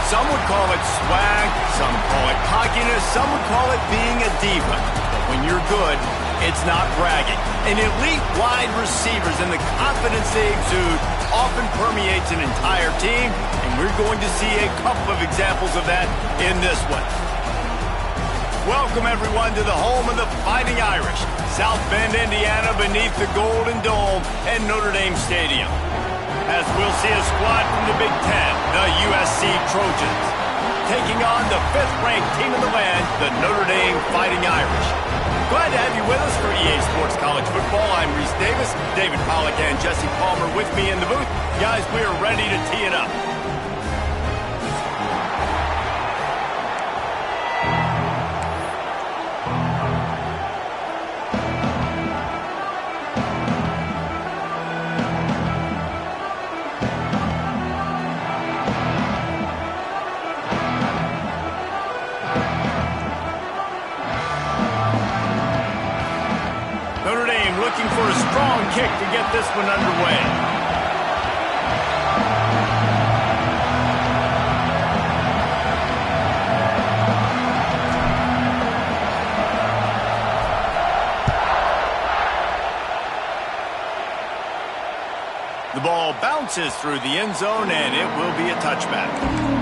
Some would call it swag, some call it cockiness, some would call it being a diva. But when you're good, it's not bragging. An elite wide receivers and the confidence they exude often permeates an entire team, and we're going to see a couple of examples of that in this one. Welcome, everyone, to the home of the Fighting Irish, South Bend, Indiana, beneath the Golden Dome and Notre Dame Stadium. As we'll see a squad from the Big Ten, the USC Trojans, taking on the 5th-ranked team in the land, the Notre Dame Fighting Irish. Glad to have you with us for EA Sports College Football. I'm Reese Davis, David Pollack and Jesse Palmer with me in the booth. Guys, we are ready to tee it up. Looking for a strong kick to get this one underway. The ball bounces through the end zone, and it will be a touchback.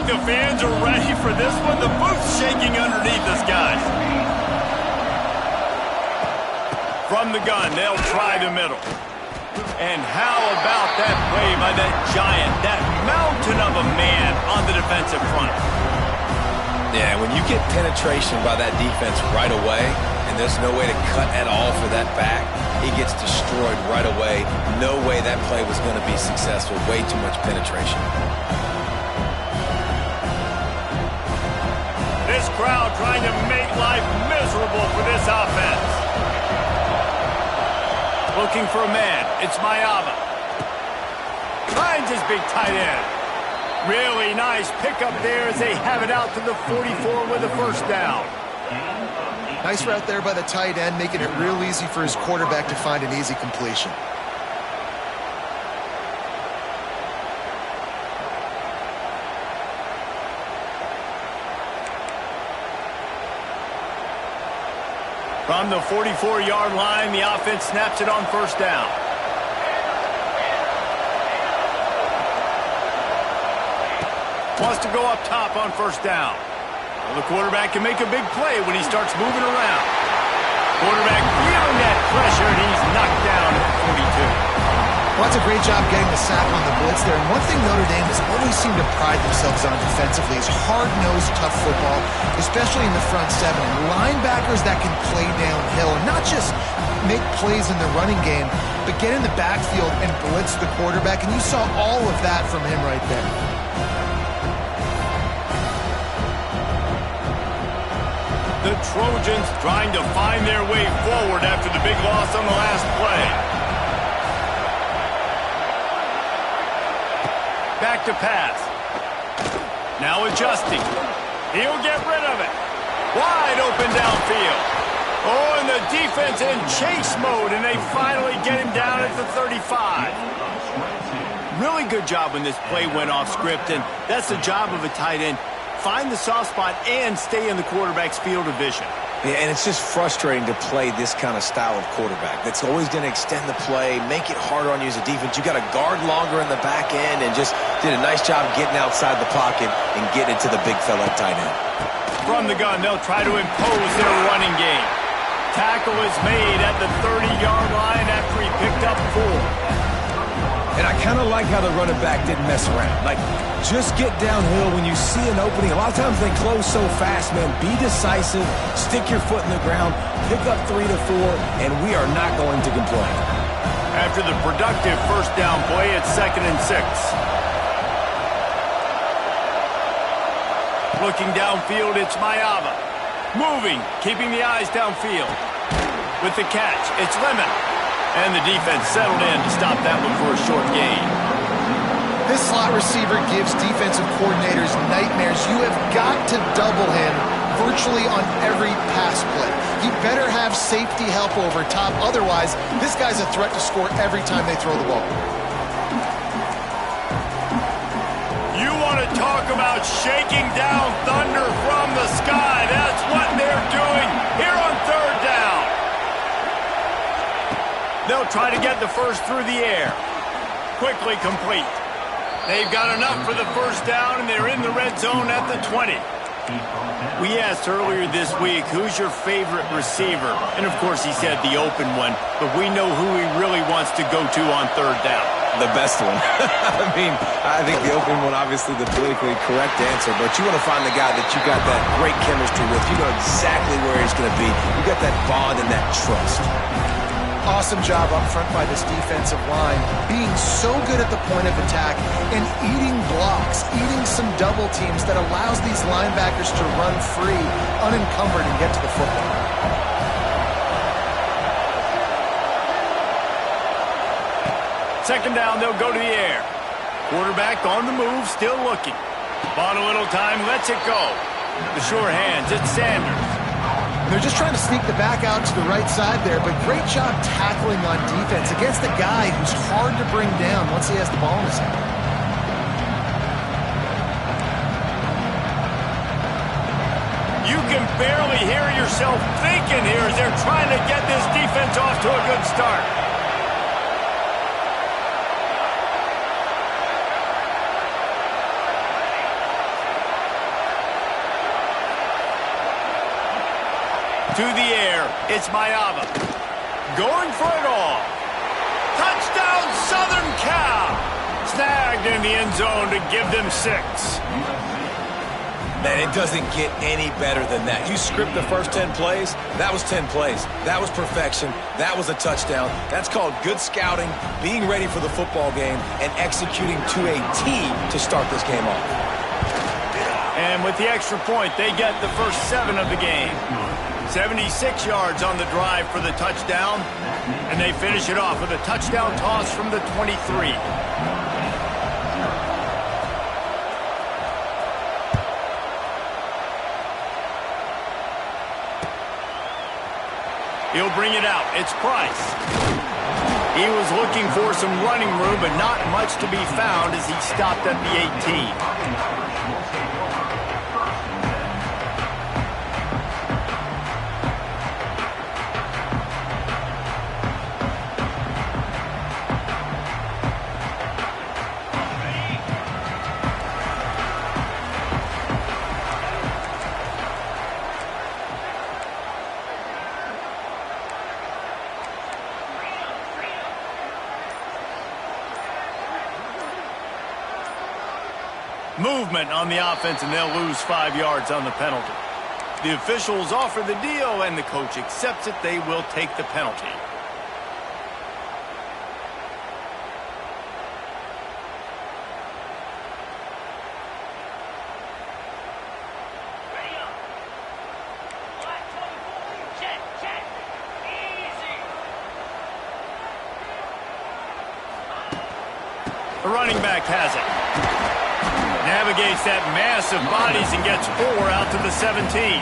The fans are ready for this one. The booth's shaking underneath us, guys. From the gun, they'll try the middle. And how about that play by that giant, that mountain of a man on the defensive front? Yeah, when you get penetration by that defense right away, and there's no way to cut at all for that back, he gets destroyed right away. No way that play was going to be successful. Way too much penetration. This crowd trying to make life miserable for this offense. Looking for a man. It's Mahomies. Finds his big tight end. Really nice pickup there as they have it out to the 44 with a first down. Nice route there by the tight end, making it real easy for his quarterback to find an easy completion. From the 44-yard line, the offense snaps it on first down. Wants to go up top on first down. Well, the quarterback can make a big play when he starts moving around. Quarterback feeling that pressure, and he's knocked down at 42. Well, that's a great job getting the sack on the blitz there. And one thing Notre Dame has always seemed to pride themselves on defensively is hard-nosed, tough football, especially in the front seven. And linebackers that can play downhill and not just make plays in the running game, but get in the backfield and blitz the quarterback. And you saw all of that from him right there. The Trojans trying to find their way forward after the big loss on the last play. Back to pass. Now adjusting. He'll get rid of it. Wide open downfield. Oh, and the defense in chase mode, and they finally get him down at the 35. Really good job when this play went off script, and that's the job of a tight end. Find the soft spot and stay in the quarterback's field of vision. Yeah, and it's just frustrating to play this kind of style of quarterback. That's always going to extend the play, make it harder on you as a defense. You got to guard longer in the back end, and just did a nice job getting outside the pocket and getting into the big fella tight end. From the gun, they'll try to impose their running game. Tackle is made at the 30-yard line after he picked up 4. And I kind of like how the running back didn't mess around. Like, just get downhill when you see an opening. A lot of times they close so fast, man. Be decisive, stick your foot in the ground, pick up 3 to 4, and we are not going to complain. After the productive first down play, it's 2nd and 6. Looking downfield, it's Mahomies. Moving, keeping the eyes downfield. With the catch, it's Lemon. And the defense settled in to stop that one for a short gain. This slot receiver gives defensive coordinators nightmares. You have got to double him virtually on every pass play. He better have safety help over top. Otherwise, this guy's a threat to score every time they throw the ball. You want to talk about shaking down thunder from the sky. That's what they're doing here on third down. They'll try to get the first through the air. Quickly complete. They've got enough for the first down, and they're in the red zone at the 20. We asked earlier this week, who's your favorite receiver? And, of course, he said the open one, but we know who he really wants to go to on third down. The best one. I mean, I think the open one, obviously the politically correct answer, but you want to find the guy that you got that great chemistry with. You know exactly where he's going to be. You got that bond and that trust. Awesome job up front by this defensive line, being so good at the point of attack and eating blocks, eating some double teams that allows these linebackers to run free, unencumbered, and get to the football. Second down, they'll go to the air. Quarterback on the move, still looking. Bought a little time, lets it go. The sure hands, it's Sanders. They're just trying to sneak the back out to the right side there, but great job tackling on defense against a guy who's hard to bring down once he has the ball in his hand. You can barely hear yourself thinking here as they're trying to get this defense off to a good start. To the air, it's Mayava. Going for it all. Touchdown, Southern Cal. Snagged in the end zone to give them 6. Man, it doesn't get any better than that. You script the first 10 plays, that was 10 plays. That was perfection. That was a touchdown. That's called good scouting, being ready for the football game, and executing to a T to start this game off. And with the extra point, they get the first 7 of the game. 76 yards on the drive for the touchdown, and they finish it off with a touchdown toss from the 23. He'll bring it out. It's Price. He was looking for some running room, but not much to be found as he stopped at the 18. Movement on the offense, and they'll lose 5 yards on the penalty. The officials offer the deal, and the coach accepts it. They will take the penalty. The running back has it. Navigates that mass of bodies and gets 4 out to the 17.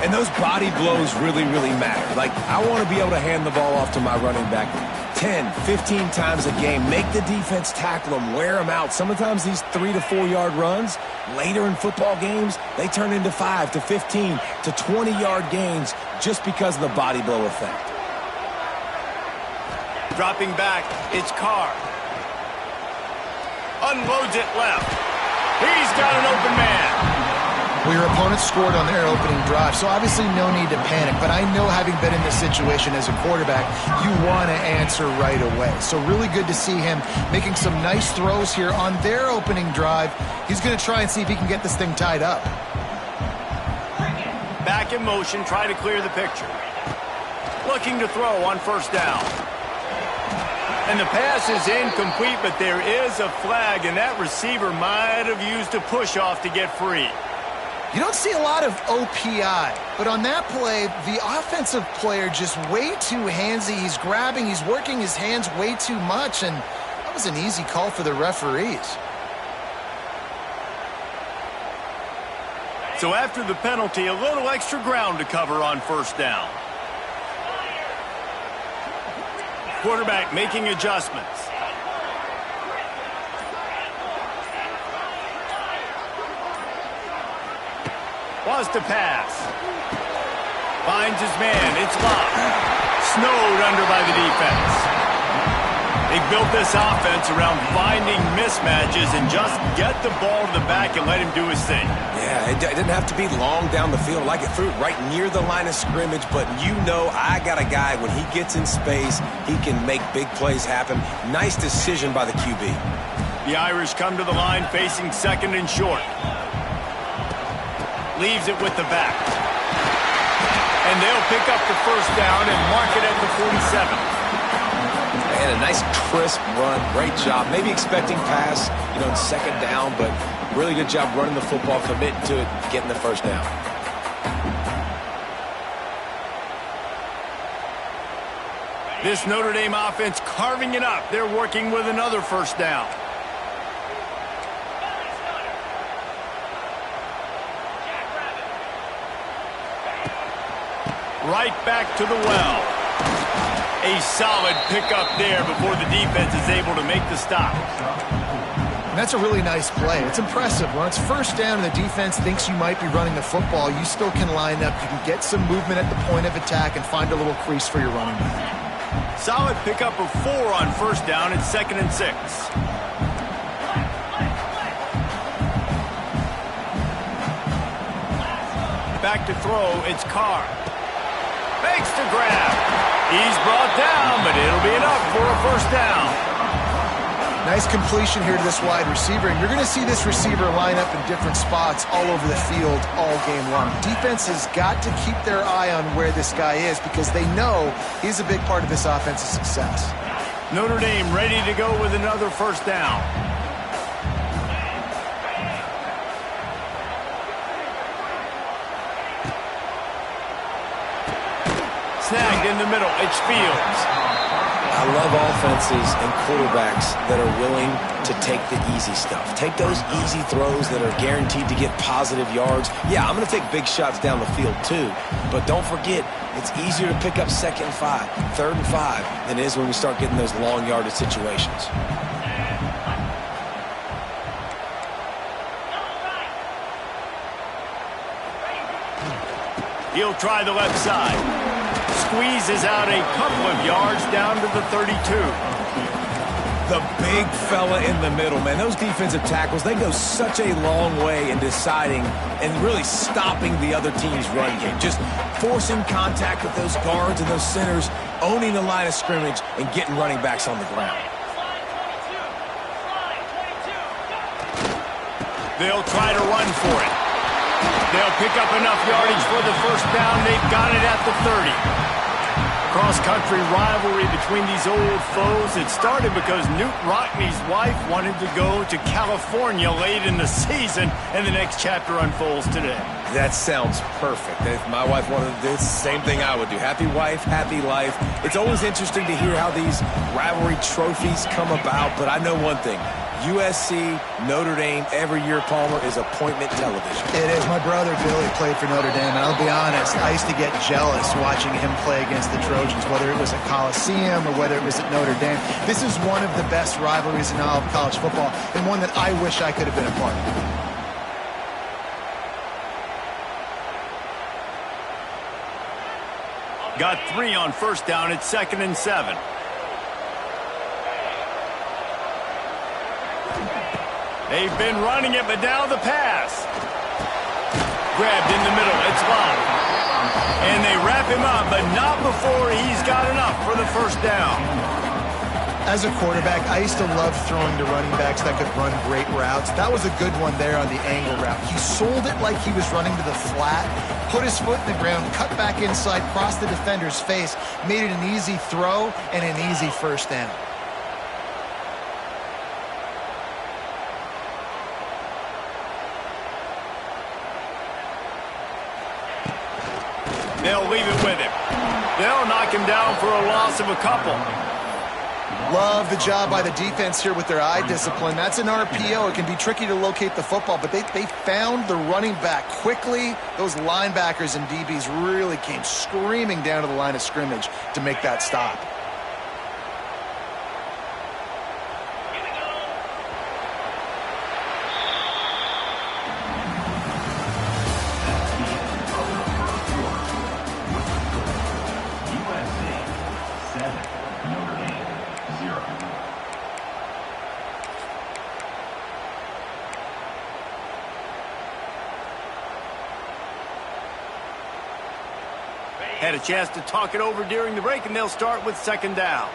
And those body blows really, really matter. Like, I want to be able to hand the ball off to my running back 10, 15 times a game. Make the defense tackle them, wear them out. Sometimes these 3 to 4 yard runs, later in football games, they turn into 5 to 15 to 20 yard gains just because of the body blow effect. Dropping back, it's Carr. Unloads it left. He's got an open man. Well, your opponent scored on their opening drive, so obviously no need to panic. But I know, having been in this situation as a quarterback, you want to answer right away. So really good to see him making some nice throws here on their opening drive. He's going to try and see if he can get this thing tied up. Back in motion, try to clear the picture. Looking to throw on first down. And the pass is incomplete, but there is a flag, and that receiver might have used a push-off to get free. You don't see a lot of OPI, but on that play, the offensive player just way too handsy. He's grabbing, he's working his hands way too much, and that was an easy call for the referees. So after the penalty, a little extra ground to cover on first down. Quarterback making adjustments. Wants to pass. Finds his man. It's locked. Snowed under by the defense. They built this offense around finding mismatches and just get the ball to the back and let him do his thing. Yeah, it didn't have to be long down the field. Like it threw it right near the line of scrimmage, but you know I got a guy, when he gets in space, he can make big plays happen. Nice decision by the QB. The Irish come to the line facing second and short. Leaves it with the back. And they'll pick up the first down and mark it at the 47. And a nice crisp run. Great job. Maybe expecting pass, in second down, but really good job running the football, committing to it, getting the first down. This Notre Dame offense carving it up. They're working with another first down. Right back to the well. A solid pickup there before the defense is able to make the stop. And that's a really nice play. It's impressive. When it's first down and the defense thinks you might be running the football, you still can line up. You can get some movement at the point of attack and find a little crease for your running back. Solid pickup of 4 on first down. It's 2nd and 6. Back to throw. It's Carr. Makes the grab. He's brought down, but it'll be enough for a first down. Nice completion here to this wide receiver, and you're going to see this receiver line up in different spots all over the field all game long. Defense has got to keep their eye on where this guy is because they know he's a big part of this offense's success. Notre Dame ready to go with another first down. Snagged in the middle. It's Fields. I love offenses and quarterbacks that are willing to take the easy stuff. Take those easy throws that are guaranteed to get positive yards. Yeah, I'm going to take big shots down the field too, but don't forget, it's easier to pick up 2nd and 5, 3rd and 5 than it is when we start getting those long yardage situations. He'll try the left side. Squeezes out a couple of yards down to the 32. The big fella in the middle, man. Those defensive tackles, they go such a long way in deciding and really stopping the other team's run game. Just forcing contact with those guards and those centers, owning the line of scrimmage, and getting running backs on the ground. They'll try to run for it. They'll pick up enough yardage for the first down. They've got it at the 30. Cross-country rivalry between these old foes. It started because Newt Rockne's wife wanted to go to California late in the season, and the next chapter unfolds today. That sounds perfect. If my wife wanted to do it, it's the same thing I would do. Happy wife, happy life. It's always interesting to hear how these rivalry trophies come about, but I know one thing. USC, Notre Dame, every year, Palmer, is appointment television. It is. My brother Billy played for Notre Dame, and I'll be honest, I used to get jealous watching him play against the Trojans, whether it was at Coliseum or whether it was at Notre Dame. This is one of the best rivalries in all of college football, and one that I wish I could have been a part of. Got 3 on first down. It's 2nd and 7. They've been running it, but now the pass. Grabbed in the middle. It's locked. And they wrap him up, but not before he's got enough for the first down. As a quarterback, I used to love throwing to running backs that could run great routes. That was a good one there on the angle route. He sold it like he was running to the flat, put his foot in the ground, cut back inside, crossed the defender's face, made it an easy throw and an easy first down. They'll leave it with him. They'll knock him down for a loss of a couple. Love the job by the defense here with their eye discipline. That's an RPO. It can be tricky to locate the football, but they found the running back quickly. Those linebackers and DBs really came screaming down to the line of scrimmage to make that stop. USC 7, Notre Dame 0. Had a chance to talk it over during the break, and they'll start with second down.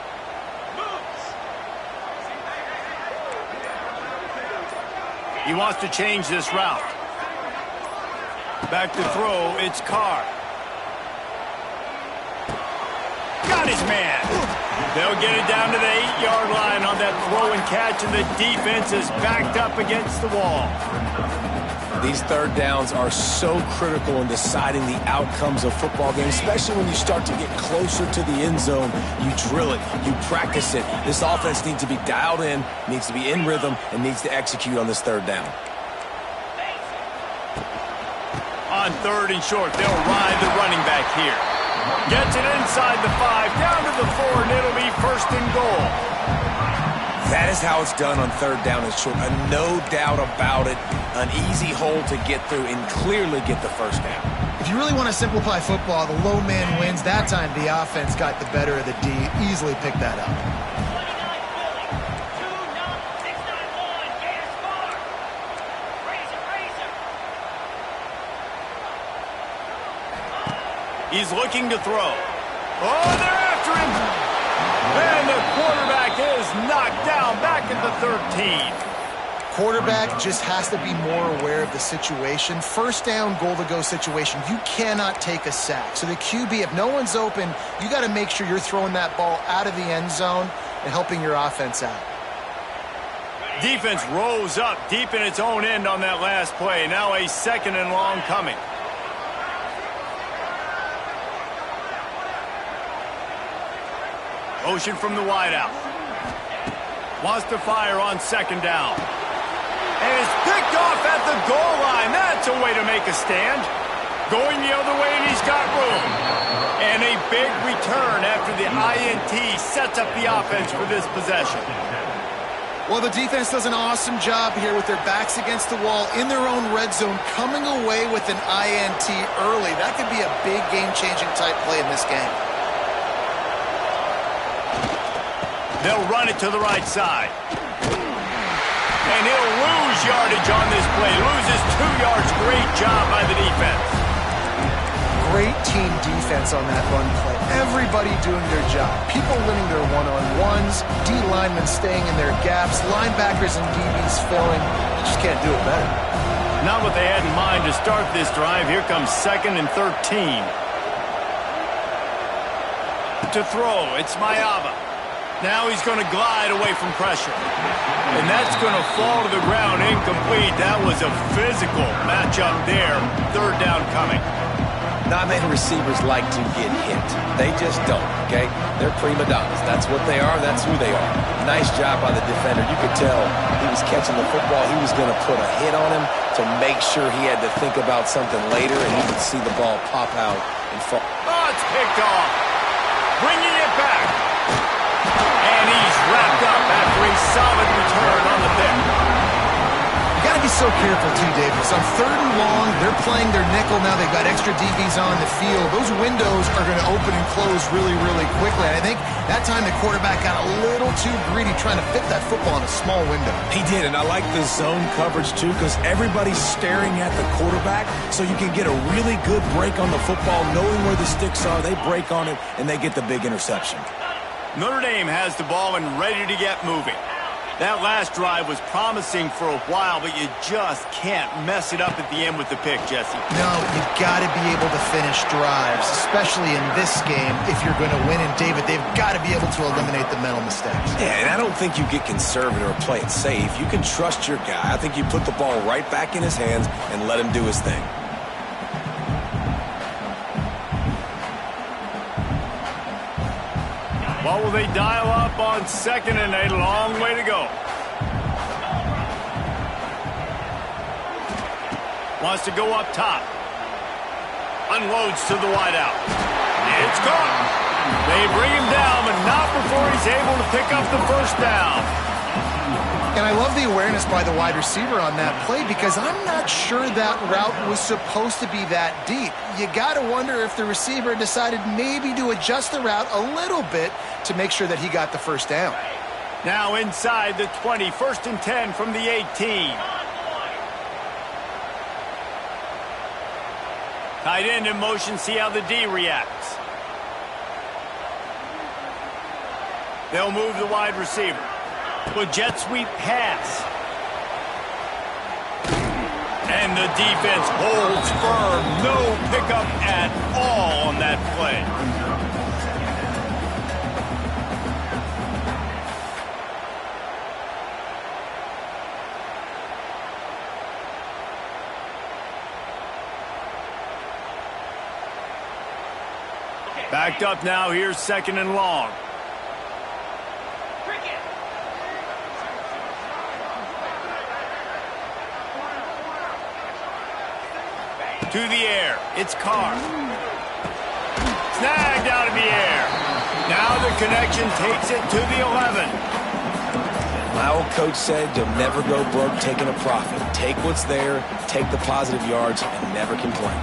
He wants to change this route. Back to throw, it's Carr. Got his man. They'll get it down to the 8-yard line on that throw and catch, and the defense is backed up against the wall. These third downs are so critical in deciding the outcomes of football games, especially when you start to get closer to the end zone. You drill it, you practice it. This offense needs to be dialed in, needs to be in rhythm, and needs to execute on this third down. On third and short, they'll ride the running back here. Gets it inside the 5, down to the 4, and it'll be first and goal. That is how it's done on third down and short. No doubt about it. An easy hole to get through and clearly get the first down. If you really want to simplify football, the low man wins. That time the offense got the better of the D. Easily picked that up. He's looking to throw. Oh, they're after him. And the quarterback is knocked down back at the 13. Quarterback just has to be more aware of the situation. First down, goal-to-go situation. You cannot take a sack. So the QB, if no one's open, you got to make sure you're throwing that ball out of the end zone and helping your offense out. Defense rose up deep in its own end on that last play. Now a second and long coming. Motion from the wideout. Wants to fire on second down. And it's picked off at the goal line. That's a way to make a stand. Going the other way, and he's got room. And a big return after the INT sets up the offense for this possession. Well, the defense does an awesome job here with their backs against the wall in their own red zone, coming away with an INT early. That could be a big game-changing type play in this game. They'll run it to the right side. And he'll lose yardage on this play. Loses 2 yards. Great job by the defense. Great team defense on that run play. Everybody doing their job. People winning their one-on-ones. D linemen staying in their gaps. Linebackers and DBs filling. You just can't do it better. Not what they had in mind to start this drive. Here comes second and 13. To throw, it's Mayava. Now he's going to glide away from pressure. And that's going to fall to the ground incomplete. That was a physical matchup there. Third down coming. Not many receivers like to get hit. They just don't, okay? They're prima donnas. That's what they are. That's who they are. Nice job by the defender. You could tell he was catching the football. He was going to put a hit on him to make sure he had to think about something later, and he would see the ball pop out and fall. Oh, it's picked off. Bringing it back. And he's wrapped up after a solid return on the pick. You got to be so careful, too, Davis. On third and long, they're playing their nickel now. They've got extra DBs on the field. Those windows are going to open and close really, really quickly. And I think that time the quarterback got a little too greedy trying to fit that football in a small window. He did, and I like the zone coverage, too, because everybody's staring at the quarterback, so you can get a really good break on the football, knowing where the sticks are. They break on it, and they get the big interception. Notre Dame has the ball and ready to get moving. That last drive was promising for a while, but you just can't mess it up at the end with the pick, Jesse. No, you've got to be able to finish drives, especially in this game if you're going to win. And, David, they've got to be able to eliminate the mental mistakes. Yeah, and I don't think you get conservative or play it safe. You can trust your guy. I think you put the ball right back in his hands and let him do his thing. What will they dial up on second and a long way to go? Wants to go up top. Unloads to the wideout. It's caught. They bring him down, but not before he's able to pick up the first down. And I love the awareness by the wide receiver on that play because I'm not sure that route was supposed to be that deep. You got to wonder if the receiver decided maybe to adjust the route a little bit to make sure that he got the first down. Now inside the 20, 1st and 10 from the 18. Tight end in motion, see how the D reacts. They'll move the wide receiver. With jet sweep pass. And the defense holds firm. No pickup at all on that play. Backed up now, here's 2nd and long. To the air, it's Carr. Snagged out of the air. Now the connection takes it to the 11. My old coach said you'll never go broke taking a profit. Take what's there, take the positive yards, and never complain.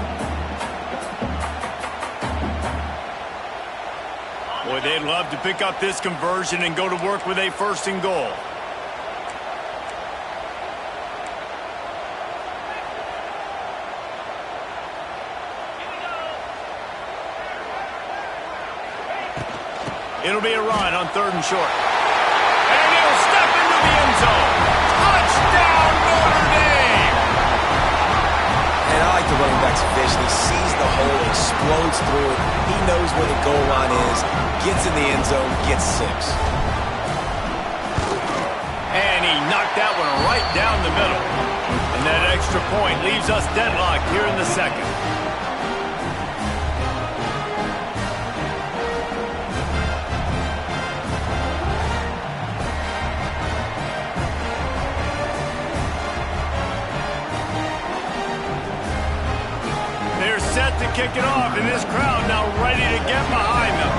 Boy, they'd love to pick up this conversion and go to work with a 1st and goal. It'll be a run on 3rd and short. And he'll step into the end zone. Touchdown, Notre Dame! And I like the running back's vision. He sees the hole, explodes through it. He knows where the goal line is, gets in the end zone, gets 6. And he knocked that one right down the middle. And that extra point leaves us deadlocked here in the 2nd. Set to kick it off, and this crowd now ready to get behind them.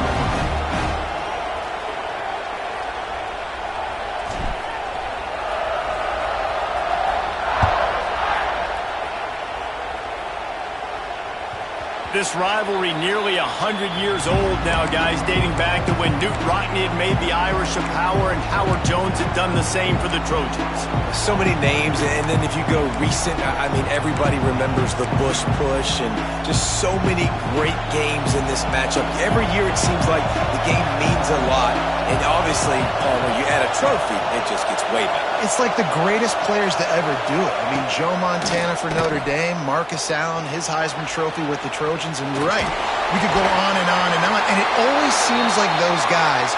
This rivalry nearly 100 years old now, guys, dating back to when Newt Rockne had made the Irish a power and Howard Jones had done the same for the Trojans. So many names, and then if you go recent, I mean, everybody remembers the Bush push and just so many great games in this matchup. Every year it seems like the game means a lot, and obviously, Paul, when you add a trophy, it just gets way better. It's like the greatest players to ever do it. I mean, Joe Montana for Notre Dame, Marcus Allen, his Heisman Trophy with the Trojans, and you're right. We could go on and on and on, and it always seems like those guys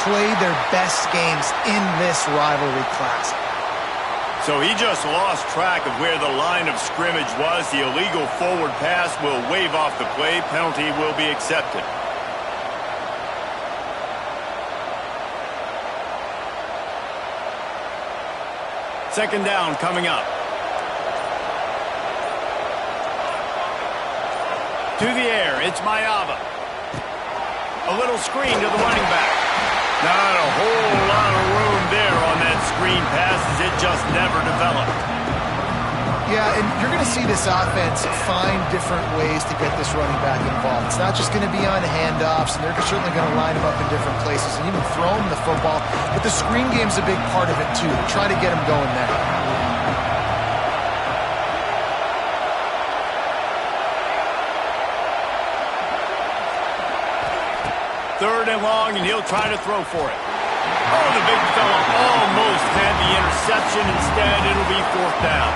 play their best games in this rivalry classic. So he just lost track of where the line of scrimmage was. The illegal forward pass will wave off the play. Penalty will be accepted. Second down coming up. To the air, it's Mayava. A little screen to the running back. Not a whole lot of room there on that screen pass as it just never developed. Yeah, and you're going to see this offense find different ways to get this running back involved. It's not just going to be on handoffs, and they're certainly going to line him up in different places and even throw him the football. But the screen game's a big part of it, too. Try to get him going there. Third and long, and he'll try to throw for it. Oh, the big fella almost had the interception. Instead, it'll be 4th down.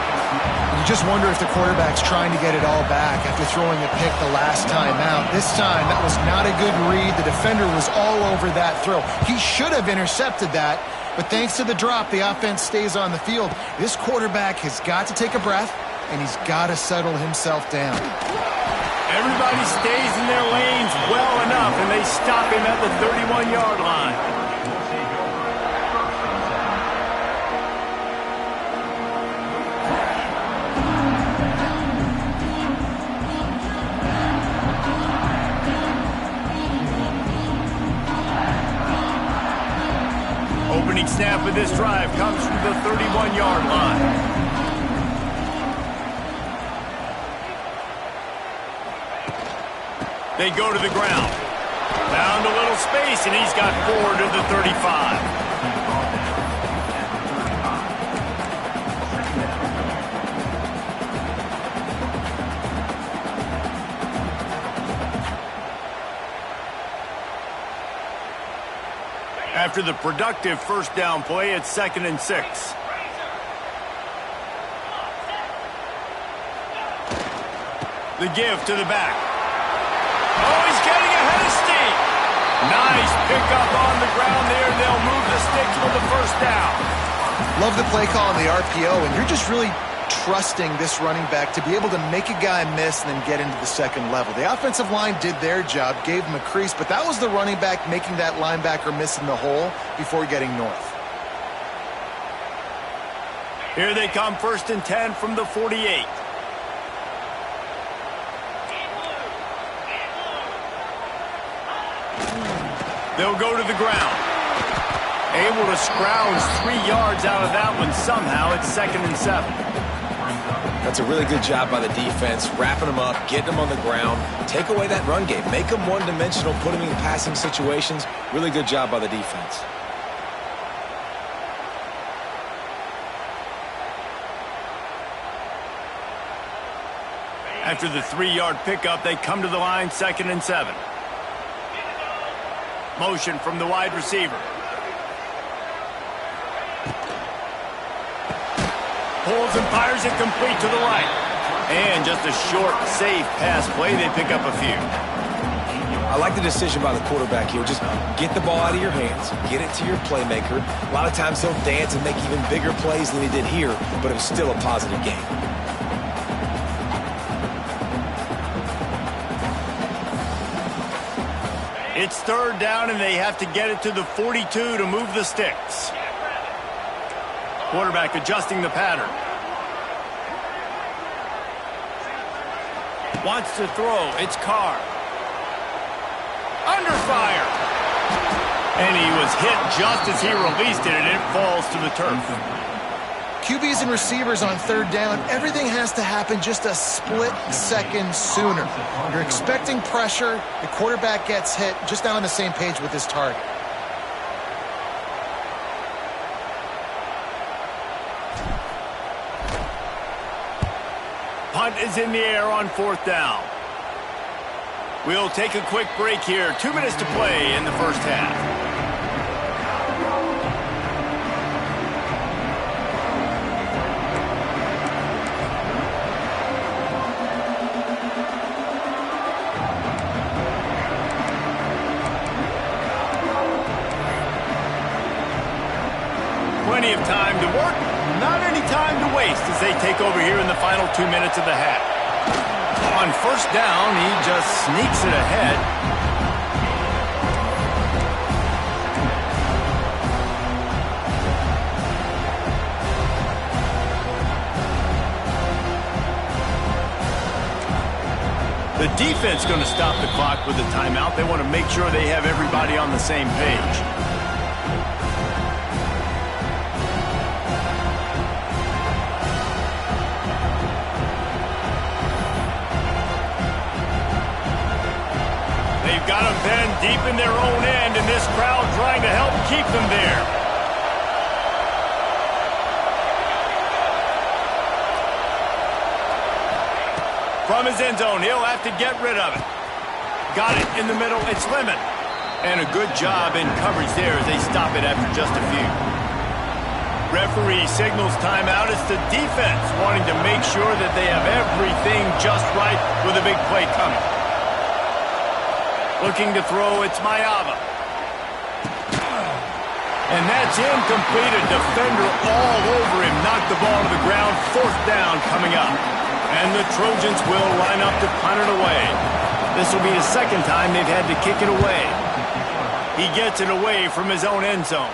You just wonder if the quarterback's trying to get it all back after throwing a pick the last time out. This time, that was not a good read. The defender was all over that throw. He should have intercepted that, but thanks to the drop, the offense stays on the field. This quarterback has got to take a breath, and he's got to settle himself down. Everybody stays in their lanes well enough, and they They stop him at the 31-yard line. Opening snap of this drive comes from the 31-yard line. They go to the ground. Found a little space, and he's got 4 to the 35. After the productive first down play, it's 2nd and 6. The give to the back. Oh, he's getting ahead of steam. Nice pickup on the ground there. They'll move the sticks for the first down. Love the play call on the RPO, and you're just really trusting this running back to be able to make a guy miss and then get into the second level. The offensive line did their job, gave him a crease, but that was the running back making that linebacker miss in the hole before getting north. Here they come, 1st and 10 from the 48. They'll go to the ground. Able to scrounge 3 yards out of that one somehow. It's 2nd and 7. That's a really good job by the defense, wrapping them up, getting them on the ground. Take away that run game. Make them one-dimensional, put them in passing situations. Really good job by the defense. After the 3-yard pickup, they come to the line, 2nd and 7. Motion from the wide receiver. Pulls and fires it complete to the right. And just a short, safe pass play. They pick up a few. I like the decision by the quarterback here. Just get the ball out of your hands. Get it to your playmaker. A lot of times he'll dance and make even bigger plays than he did here, but it was still a positive game. It's 3rd down, and they have to get it to the 42 to move the sticks. Quarterback adjusting the pattern. Wants to throw. It's Carr. Under fire. And he was hit just as he released it, and it falls to the turf. QBs and receivers on 3rd down, everything has to happen just a split second sooner. You're expecting pressure, the quarterback gets hit, just not on the same page with his target. Punt is in the air on 4th down. We'll take a quick break here. 2 minutes to play in the first half. Plenty of time to work, not any time to waste as they take over here in the final 2 minutes of the half. On 1st down, he just sneaks it ahead. The defense going to stop the clock with a timeout. They want to make sure they have everybody on the same page. They've got them pinned deep in their own end, and this crowd trying to help keep them there. From his end zone, he'll have to get rid of it. Got it in the middle. It's Lemon. And a good job in coverage there as they stop it after just a few. Referee signals timeout. It's the defense wanting to make sure that they have everything just right with a big play coming. Looking to throw, it's Mayava. And that's incomplete. A defender all over him. Knocked the ball to the ground. 4th down coming up. And the Trojans will line up to punt it away. This will be the second time they've had to kick it away. He gets it away from his own end zone.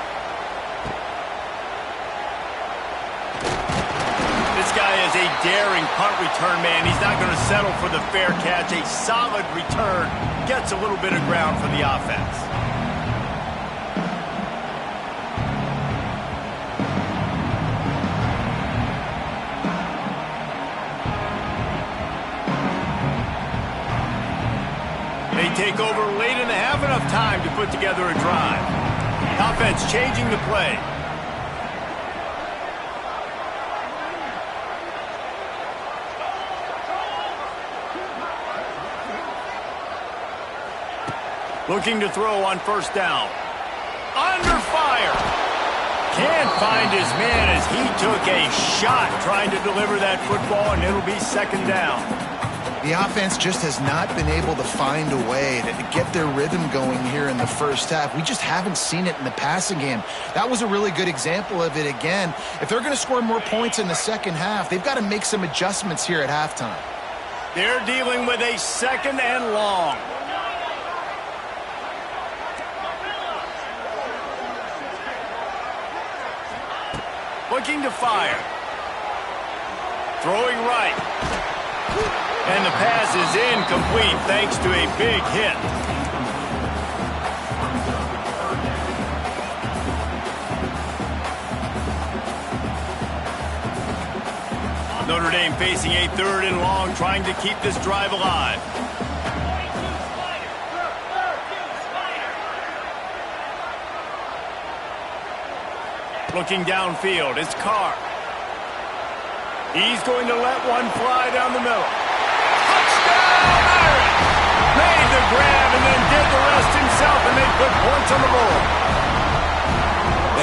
This guy is a daring punt return man. He's not going to settle for the fair catch. A solid return gets a little bit of ground for the offense. They take over late in the half, enough time to put together a drive. Offense changing the play. Looking to throw on first down. Under fire. Can't find his man as he took a shot trying to deliver that football, and it'll be second down. The offense just has not been able to find a way to get their rhythm going here in the first half. We just haven't seen it in the passing game. That was a really good example of it again. If they're going to score more points in the second half, they've got to make some adjustments here at halftime. They're dealing with a second and long. Looking to fire. Throwing right. And the pass is incomplete thanks to a big hit. Notre Dame facing a third and long, trying to keep this drive alive. Looking downfield, it's Carr. He's going to let one fly down the middle. Touchdown, Irish! Made the grab and then did the rest himself, and they put points on the board.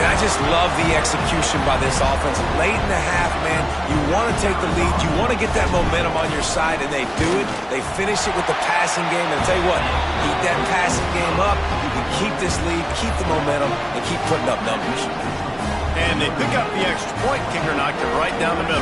And I just love the execution by this offense. Late in the half, man, you want to take the lead. You want to get that momentum on your side, and they do it. They finish it with the passing game. And I'll tell you what, keep that passing game up. You can keep this lead, keep the momentum, and keep putting up numbers. And they pick up the extra point. Kicker knocked it right down the middle.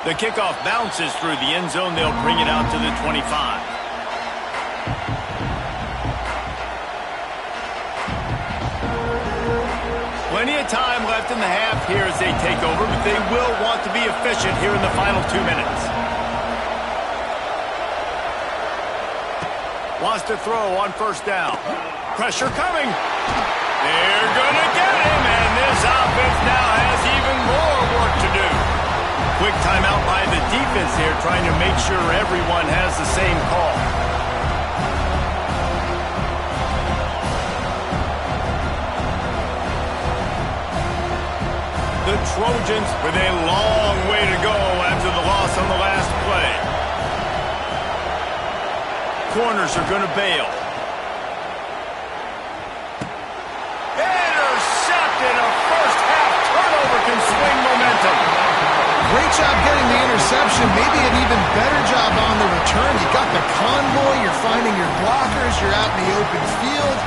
The kickoff bounces through the end zone. They'll bring it out to the 25. Plenty of time left in the half here as they take over, but they will want to be efficient here in the final 2 minutes. Wants to throw on first down. Pressure coming. They're going to get him, and this offense now has even more work to do. Quick timeout by the defense here, trying to make sure everyone has the same call. The Trojans with a long way to go after the loss on the last play. Corners are going to bail. Intercepted. A first-half turnover can swing momentum. Great job getting the interception, maybe an even better job on the return. You got the convoy, you're finding your blockers, you're out in the open field.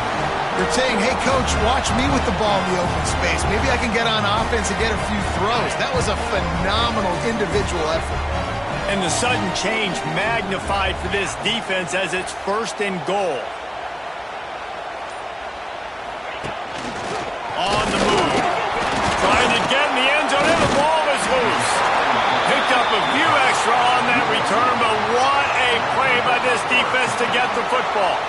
You're saying, hey, coach, watch me with the ball in the open space. Maybe I can get on offense and get a few throws. That was a phenomenal individual effort. And the sudden change magnified for this defense as it's first and goal. On the move. Trying to get in the end zone, and the ball is loose. Picked up a few extra on that return, but what a play by this defense to get the football.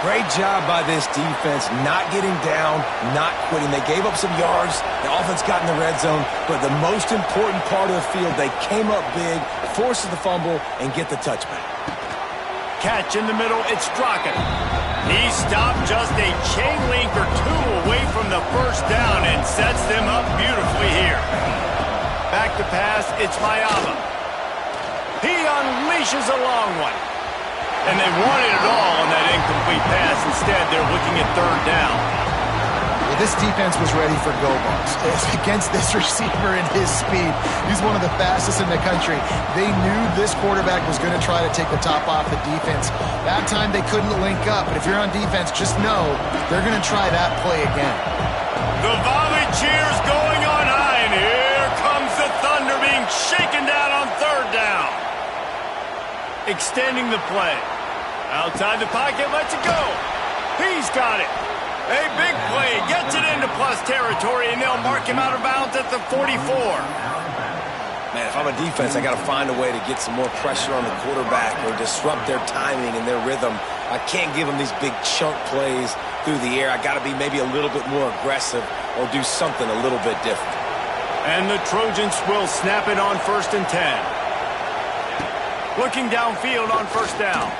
Great job by this defense, not getting down, not quitting. They gave up some yards. The offense got in the red zone, but the most important part of the field, they came up big, forced the fumble, and get the touchback. Catch in the middle, it's Straka. He stopped just a chain link or two away from the first down and sets them up beautifully here. Back to pass, it's Mayaba. He unleashes a long one. And they wanted it all on that incomplete pass. Instead, they're looking at third down. Well, This defense was ready for go balls. Against this receiver and his speed, he's one of the fastest in the country. They knew this quarterback was going to try to take the top off the defense. That time they couldn't link up, but if you're on defense, just know they're going to try that play again. The volley cheers going on high, and here comes the Thunder being shaken down on third down. Extending the play. Outside the pocket, lets it go. He's got it. A big play, gets it into plus territory, and they'll mark him out of bounds at the 44. Man, if I'm a defense, I got to find a way to get some more pressure on the quarterback or disrupt their timing and their rhythm. I can't give them these big chunk plays through the air. I got to be maybe a little bit more aggressive or do something a little bit different. And the Trojans will snap it on 1st and 10. Looking downfield on 1st down.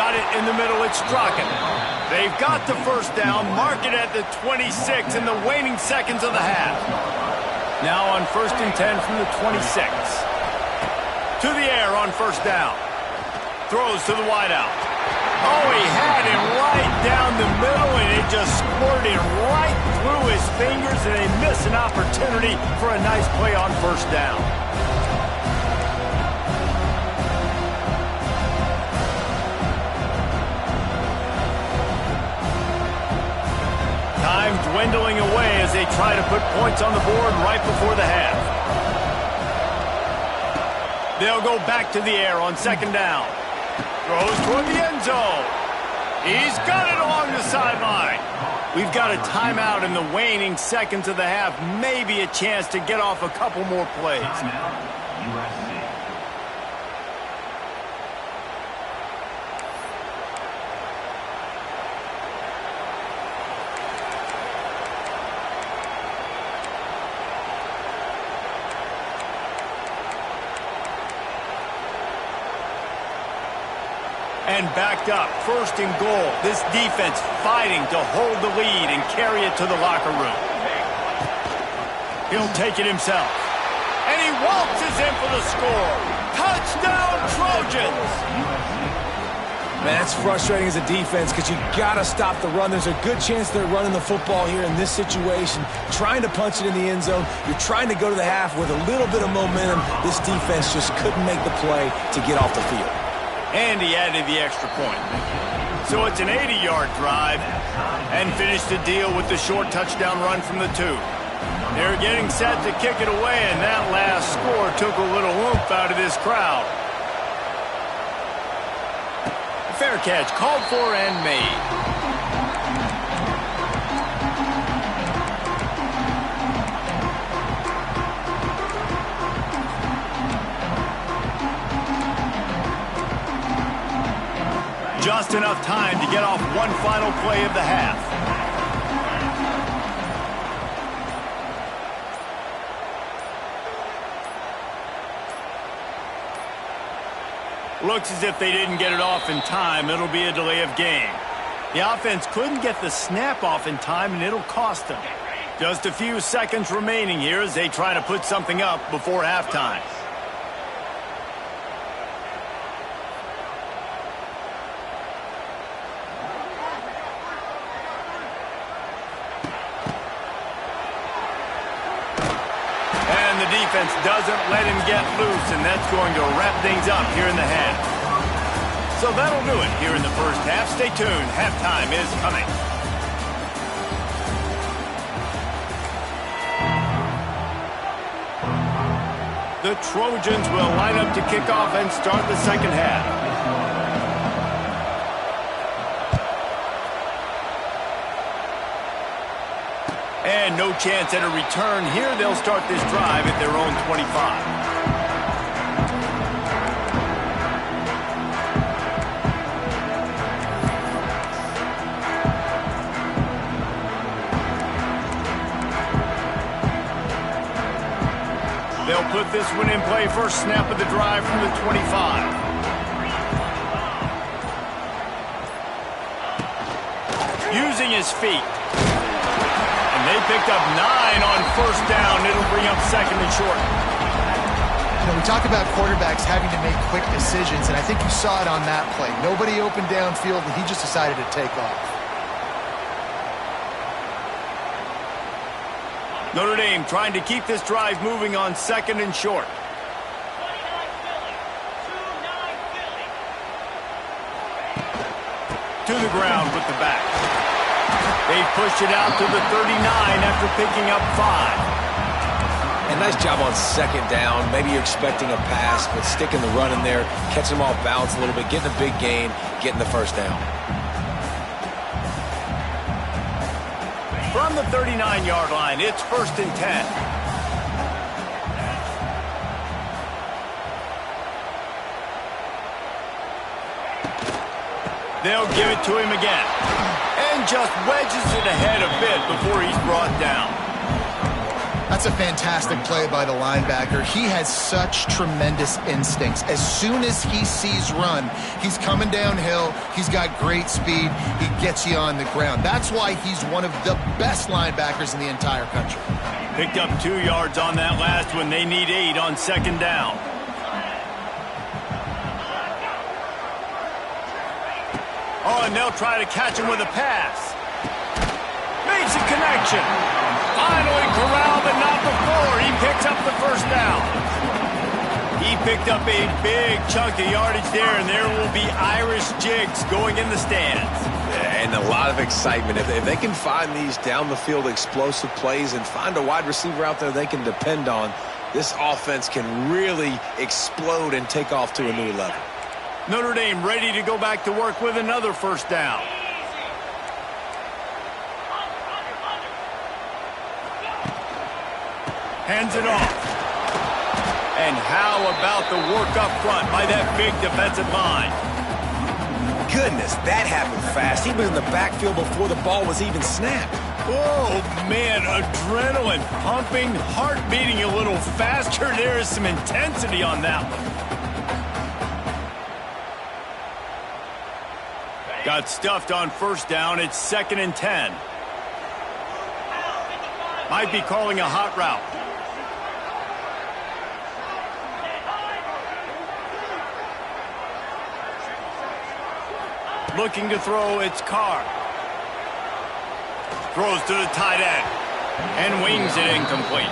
Got it in the middle, it's Strachan. They've got the 1st down, mark it at the 26 in the waning seconds of the half. Now on 1st and 10 from the 26. To the air on 1st down. Throws to the wideout. Oh, he had him right down the middle, and it just squirted right through his fingers, and they miss an opportunity for a nice play on 1st down. Time dwindling away as they try to put points on the board right before the half. They'll go back to the air on 2nd down. Throws toward the end zone. He's got it along the sideline. We've got a timeout in the waning seconds of the half. Maybe a chance to get off a couple more plays. USC. And backed up, 1st and goal. This defense fighting to hold the lead and carry it to the locker room. He'll take it himself. And he waltzes in for the score. Touchdown, Trojans! Man, that's frustrating as a defense because you got to stop the run. There's a good chance they're running the football here in this situation, trying to punch it in the end zone. You're trying to go to the half with a little bit of momentum. This defense just couldn't make the play to get off the field. And he added the extra point. So it's an 80-yard drive and finished the deal with the short touchdown run from the 2. They're getting set to kick it away, and that last score took a little oomph out of this crowd. Fair catch, called for and made. Just enough time to get off one final play of the half. Looks as if they didn't get it off in time. It'll be a delay of game. The offense couldn't get the snap off in time, and it'll cost them. Just a few seconds remaining here as they try to put something up before halftime. Defense doesn't let him get loose, and that's going to wrap things up here in the half. So that'll do it here in the first half. Stay tuned. Halftime is coming. The Trojans will line up to kick off and start the second half. And no chance at a return here. They'll start this drive at their own 25. They'll put this one in play. First snap of the drive from the 25. Using his feet. And they picked up 9 on first down. It'll bring up second and short. You know, we talk about quarterbacks having to make quick decisions, and I think you saw it on that play. Nobody opened downfield, and he just decided to take off. Notre Dame trying to keep this drive moving on 2nd and short. To the ground with the back. They pushed it out to the 39 after picking up 5. A nice job on 2nd down. Maybe you're expecting a pass, but sticking the run in there, catching them off balance a little bit, getting a big gain, getting the 1st down. From the 39-yard line, it's 1st and 10. They'll give it to him again. And just wedges it ahead a bit before he's brought down. That's a fantastic play by the linebacker. He has such tremendous instincts. As soon as he sees run, he's coming downhill. He's got great speed. He gets you on the ground. That's why he's one of the best linebackers in the entire country. Picked up 2 yards on that last one. They need 8 on 2nd down. Oh, and they'll try to catch him with a pass. Makes a connection. Finally corralled, but not before. He picks up the 1st down. He picked up a big chunk of yardage there, and there will be Irish jigs going in the stands. And a lot of excitement. If they can find these down-the-field explosive plays and find a wide receiver out there they can depend on, this offense can really explode and take off to a new level. Notre Dame ready to go back to work with another 1st down. Hands it off. And how about the work up front by that big defensive line? Goodness, that happened fast. He was in the backfield before the ball was even snapped. Oh, man, adrenaline pumping, heart beating a little faster. There is some intensity on that one. Got stuffed on 1st down. It's 2nd and 10. Might be calling a hot route. Looking to throw, it's Carr. Throws to the tight end. And wings it incomplete.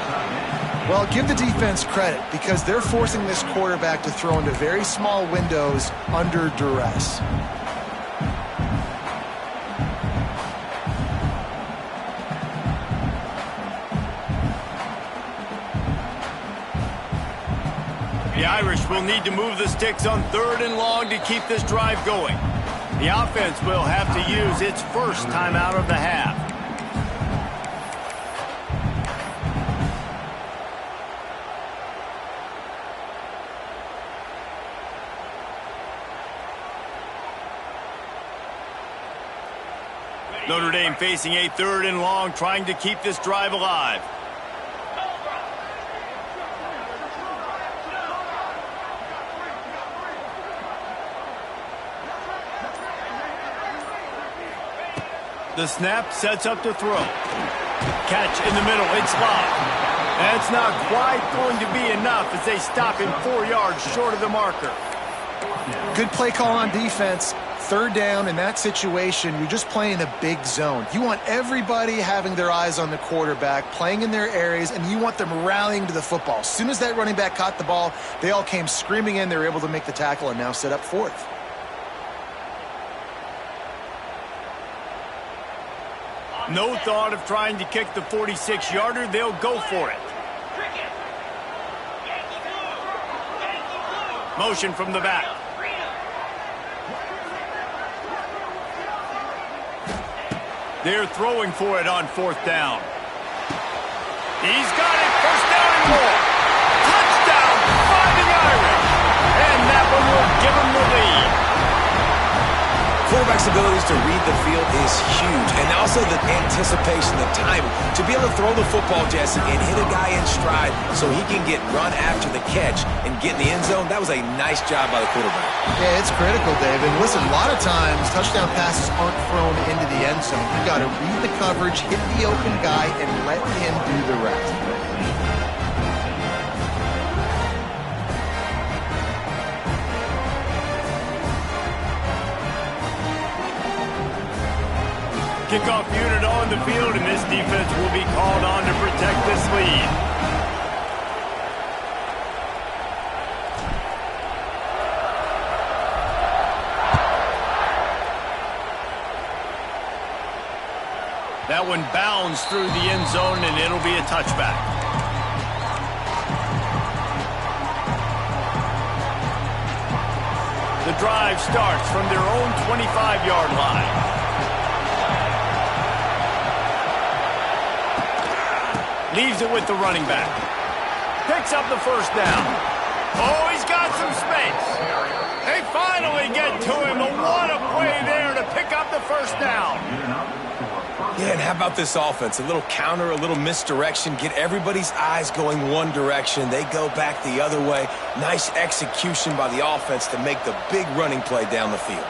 Well, give the defense credit because they're forcing this quarterback to throw into very small windows under duress. The Irish will need to move the sticks on 3rd and long to keep this drive going. The offense will have to use its 1st timeout of the half. Notre Dame facing a 3rd and long, trying to keep this drive alive. The snap sets up to throw. Catch in the middle. It's locked. That's not quite going to be enough as they stop him 4 yards short of the marker. Good play call on defense. 3rd down in that situation, you're just playing a big zone. You want everybody having their eyes on the quarterback, playing in their areas, and you want them rallying to the football. As soon as that running back caught the ball, they all came screaming in. They were able to make the tackle and now set up 4th. No thought of trying to kick the 46-yarder. They'll go for it. Motion from the back. They're throwing for it on 4th down. He's got it. 1st down and more. Touchdown, Fighting Irish. And that one will give him the lead. Quarterback's abilities to read the field is huge, and also the anticipation, the timing. To be able to throw the football, Jesse, and hit a guy in stride so he can get run after the catch and get in the end zone, that was a nice job by the quarterback. Yeah, it's critical, Dave. And listen, a lot of times touchdown passes aren't thrown into the end zone. You got to read the coverage, hit the open guy, and let him do the rest. Kickoff unit on the field, and this defense will be called on to protect this one bounds through the end zone, and it'll be a touchback. The drive starts from their own 25-yard line. Leaves it with the running back. Picks up the first down. Oh, he's got some space. They finally get to him. But what a play there to pick up the first down. Yeah, and how about this offense? A little counter, a little misdirection, get everybody's eyes going one direction. They go back the other way. Nice execution by the offense to make the big running play down the field.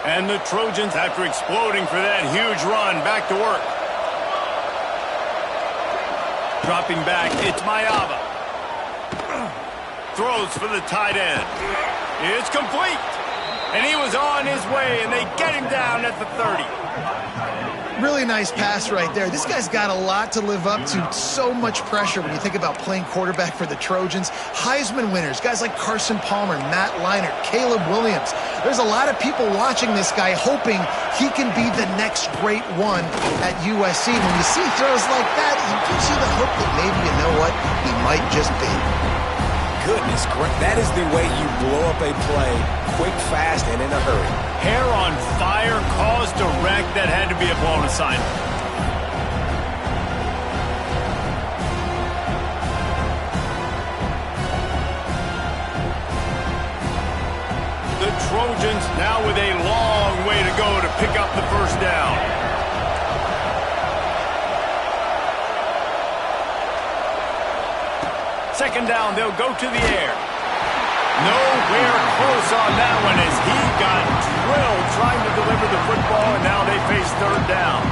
And the Trojans, after exploding for that huge run, back to work. Dropping back, it's Mayava. Throws for the tight end. It's complete. And he was on his way, and they get him down at the 30. Really nice pass right there. This guy's got a lot to live up to. So much pressure when you think about playing quarterback for the Trojans. Heisman winners, guys like Carson Palmer, Matt Leinart, Caleb Williams. There's a lot of people watching this guy hoping he can be the next great one at USC. When you see throws like that, it gives you the hope that maybe, you know what, he might just be. Goodness, that is the way you blow up a play quick, fast, and in a hurry. Hair on fire, caused a wreck that had to be a blown assignment. The Trojans now with a long way to go to pick up the first down. Second down, they'll go to the air. Nowhere close on that one as he got drilled trying to deliver the football, and now they face third down.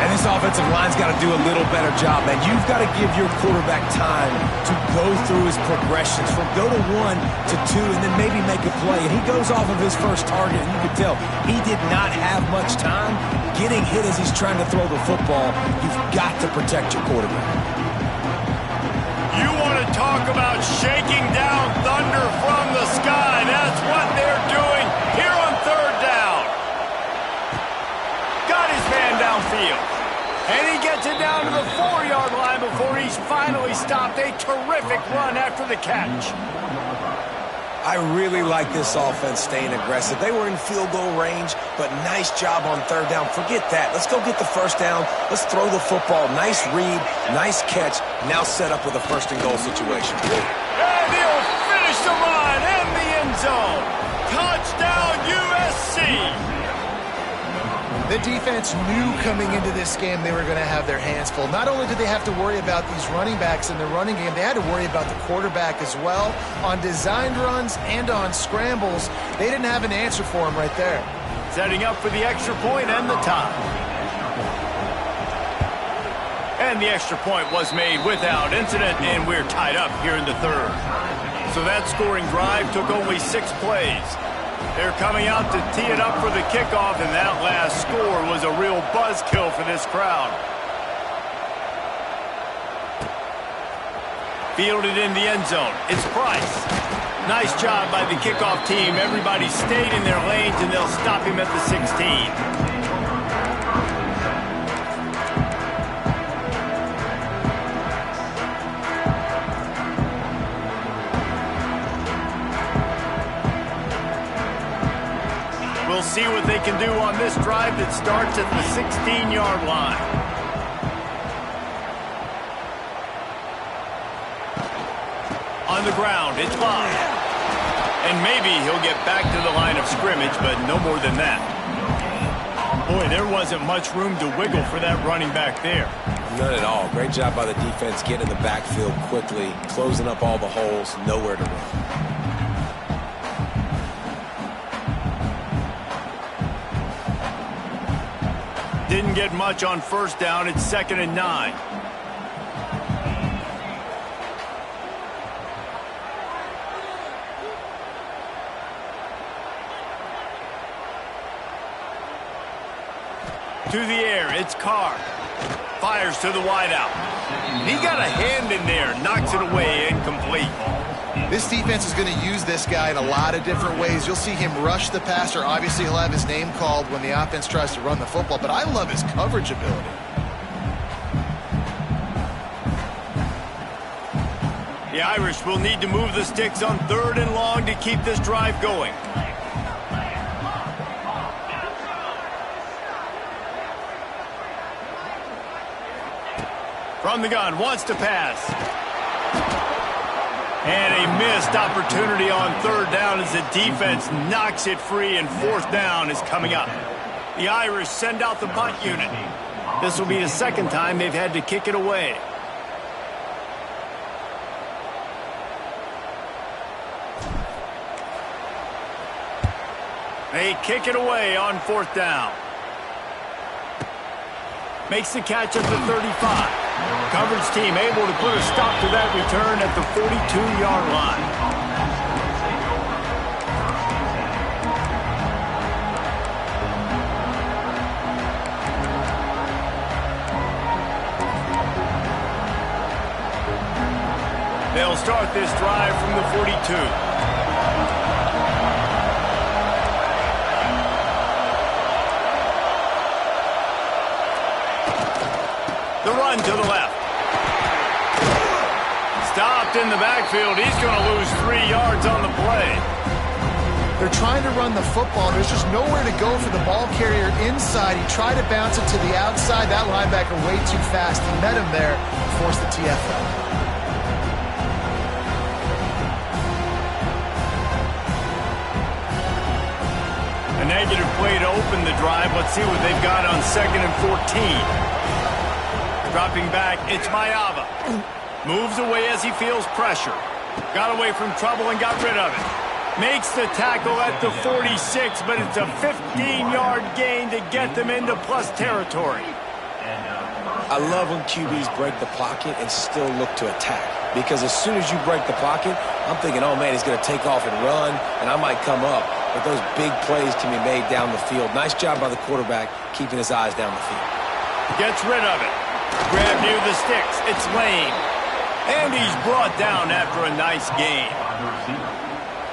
And this offensive line's got to do a little better job, man. You've got to give your quarterback time to go through his progressions from go to 1 to 2 and then maybe make a play. And he goes off of his first target, and you can tell he did not have much time getting hit as he's trying to throw the football. You've got to protect your quarterback. You want to talk about shaking down thunder from the sky. That's what they're doing here on third down. Got his man downfield. And he gets it down to the 4-yard line before he's finally stopped. A terrific run after the catch. I really like this offense staying aggressive. They were in field goal range, but nice job on third down. Forget that. Let's go get the first down. Let's throw the football. Nice read, nice catch. Now set up with a first and goal situation. And he'll finish the run in the end zone. Touchdown USC. The defense knew coming into this game they were going to have their hands full. Not only did they have to worry about these running backs in the running game, they had to worry about the quarterback as well. On designed runs and on scrambles, they didn't have an answer for him right there. Setting up for the extra point and the tie. And the extra point was made without incident, and we're tied up here in the third. So that scoring drive took only 6 plays. They're coming out to tee it up for the kickoff, and that last score was a real buzzkill for this crowd. Fielded in the end zone. It's Price. Nice job by the kickoff team. Everybody stayed in their lanes, and they'll stop him at the 16. We'll see what they can do on this drive that starts at the 16-yard line. On the ground, it's Bob. And maybe he'll get back to the line of scrimmage, but no more than that. Boy, there wasn't much room to wiggle for that running back there. None at all. Great job by the defense getting in the backfield quickly, closing up all the holes, nowhere to run. Didn't get much on first down. It's 2nd and 9. To the air, it's Carr. Fires to the wideout. He got a hand in there, knocks it away, incomplete. This defense is going to use this guy in a lot of different ways. You'll see him rush the passer. Obviously, he'll have his name called when the offense tries to run the football, but I love his coverage ability. The Irish will need to move the sticks on 3rd and long to keep this drive going. From the gun, wants to pass. And a missed opportunity on 3rd down as the defense knocks it free, and 4th down is coming up. The Irish send out the punt unit. This will be the 2nd time they've had to kick it away. They kick it away on 4th down. Makes the catch at the 35. Coverage team able to put a stop to that return at the 42-yard line. They'll start this drive from the 42. The run to the left. Stopped in the backfield. He's going to lose 3 yards on the play. They're trying to run the football, and there's just nowhere to go for the ball carrier inside. He tried to bounce it to the outside. That linebacker way too fast. He met him there and forced the TFL. A negative play to open the drive. Let's see what they've got on 2nd and 14. Dropping back, it's Mayava. Moves away as he feels pressure. Got away from trouble and got rid of it. Makes the tackle at the 46, but it's a 15-yard gain to get them into plus territory. I love when QBs break the pocket and still look to attack. Because as soon as you break the pocket, I'm thinking, oh, man, he's going to take off and run, and I might come up. But those big plays can be made down the field. Nice job by the quarterback keeping his eyes down the field. Gets rid of it. Grab near the sticks. It's Lane. And he's brought down after a nice gain.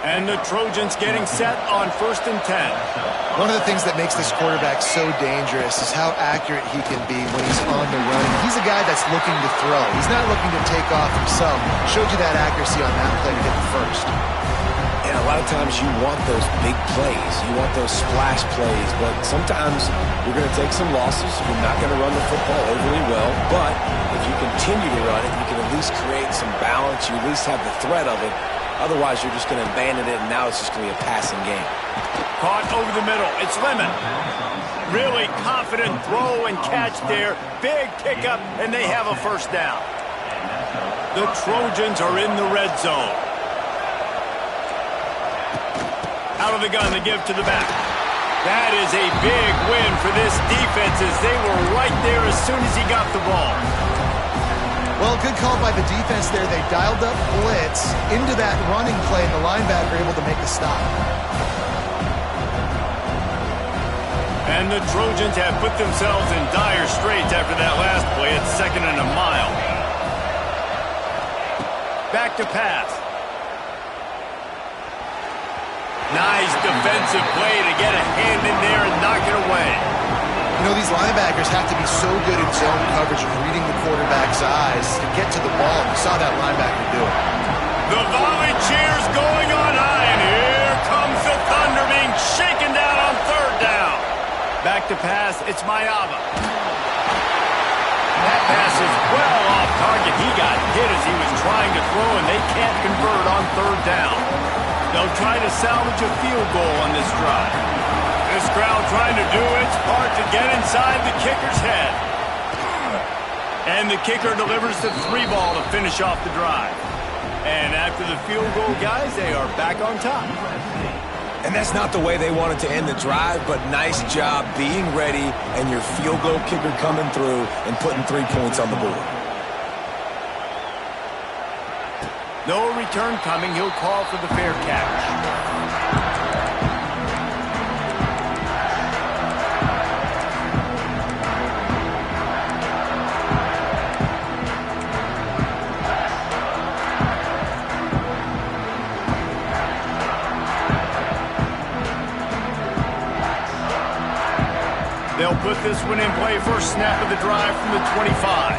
And the Trojans getting set on 1st and 10. One of the things that makes this quarterback so dangerous is how accurate he can be when he's on the run. He's a guy that's looking to throw. He's not looking to take off himself. Showed you that accuracy on that play to get the first. And a lot of times you want those big plays. You want those splash plays. But sometimes you're going to take some losses. You're not going to run the football overly well. But if you continue to run it, you can at least create some balance. You at least have the threat of it. Otherwise, you're just going to abandon it, and now it's just going to be a passing game. Caught over the middle. It's Lemon. Really confident throw and catch there. Big pickup, and they have a 1st down. The Trojans are in the red zone. Out of the gun to give to the back. That is a big win for this defense as they were right there as soon as he got the ball. Well, good call by the defense there. They dialed up blitz into that running play, and the linebacker able to make the stop. And the Trojans have put themselves in dire straits after that last play. It's 2nd and a mile. Back to pass. Nice defensive play to get a hand in there and knock it away. You know, these linebackers have to be so good in zone coverage of reading the quarterback's eyes to get to the ball. You saw that linebacker do it. The volley cheers going on high, and here comes the thunder being shaken down on 3rd down. Back to pass, it's Mayava. That pass is well off target. He got hit as he was trying to throw, and they can't convert on 3rd down. They'll try to salvage a field goal on this drive. This crowd trying to do its part to get inside the kicker's head. And the kicker delivers the 3 ball to finish off the drive. And after the field goal, guys, they are back on top. And that's not the way they wanted to end the drive, but nice job being ready and your field goal kicker coming through and putting 3 points on the board. No return coming. He'll call for the fair catch. They'll put this one in play. First snap of the drive from the 25.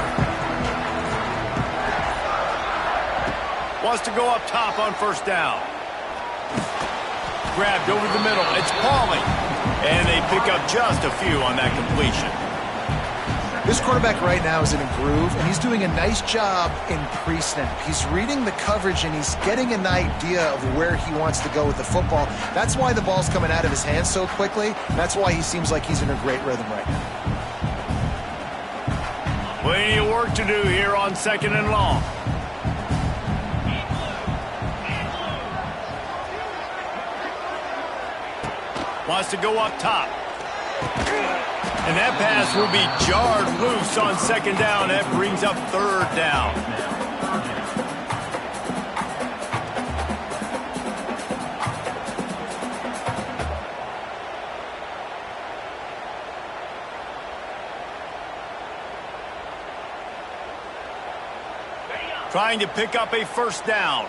Wants to go up top on first down. Grabbed over the middle. It's Pauly. And they pick up just a few on that completion. This quarterback right now is in a groove, and he's doing a nice job in pre-snap. He's reading the coverage, and he's getting an idea of where he wants to go with the football. That's why the ball's coming out of his hands so quickly. That's why he seems like he's in a great rhythm right now. Plenty of work to do here on 2nd and long. Wants to go up top. And that pass will be jarred loose on 2nd down. That brings up 3rd down. Trying to pick up a first down.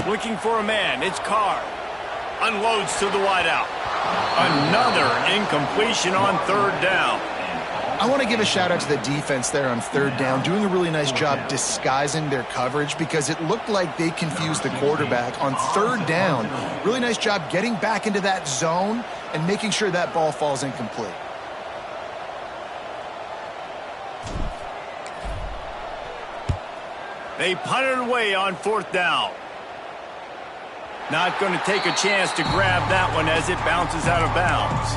Looking for a man. It's Carr. Unloads to the wideout. Another incompletion on 3rd down. I want to give a shout out to the defense there on 3rd down, doing a really nice job disguising their coverage because it looked like they confused the quarterback on 3rd down. Really nice job getting back into that zone and making sure that ball falls incomplete. They punted away on 4th down. Not going to take a chance to grab that one as it bounces out of bounds.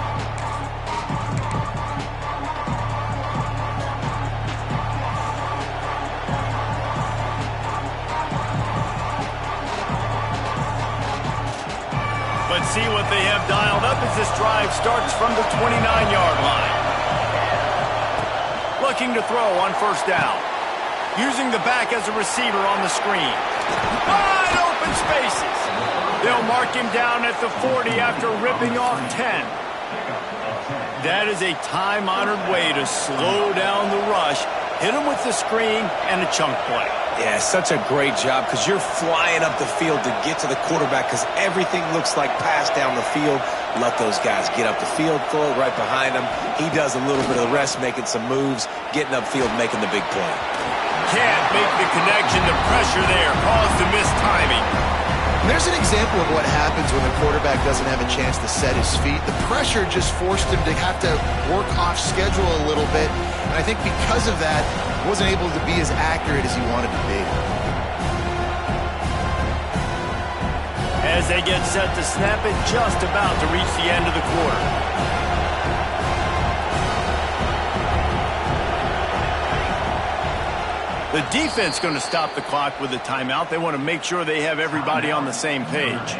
Let's see what they have dialed up as this drive starts from the 29-yard line. Looking to throw on 1st down. Using the back as a receiver on the screen. Wide open spaces. They'll mark him down at the 40 after ripping off 10. That is a time-honored way to slow down the rush, hit him with the screen, and a chunk play. Yeah, such a great job because you're flying up the field to get to the quarterback because everything looks like pass down the field. Let those guys get up the field, throw it right behind him. He does a little bit of the rest, making some moves, getting upfield, making the big play. Can't make the connection. The pressure there caused the missed timing. There's an example of what happens when the quarterback doesn't have a chance to set his feet. The pressure just forced him to have to work off schedule a little bit. And I think because of that, he wasn't able to be as accurate as he wanted to be. As they get set to snap it, just about to reach the end of the quarter. The defense going to stop the clock with a timeout. They want to make sure they have everybody on the same page.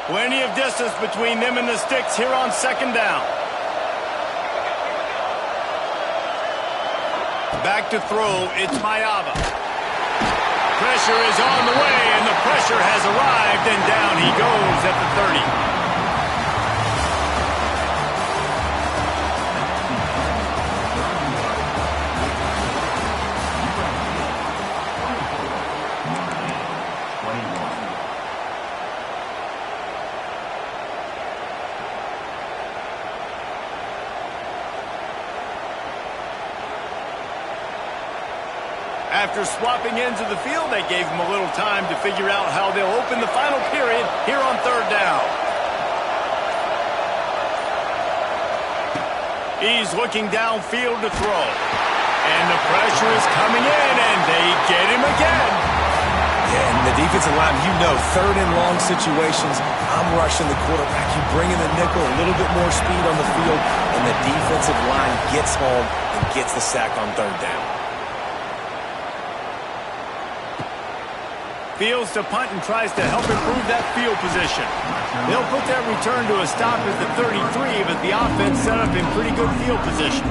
Plenty of distance between them and the sticks here on 2nd down. Back to throw, it's Mayava. Pressure is on the way, and the pressure has arrived, and down he goes at the 30. After swapping ends of the field, they gave him a little time to figure out how they'll open the final period here on 3rd down. He's looking downfield to throw. And the pressure is coming in, and they get him again. Yeah, and the defensive line, 3rd and long situations, I'm rushing the quarterback. You bring in the nickel, a little bit more speed on the field, and the defensive line gets home and gets the sack on 3rd down. Fields to punt and tries to help improve that field position. They'll put that return to a stop at the 33, but the offense set up in pretty good field position.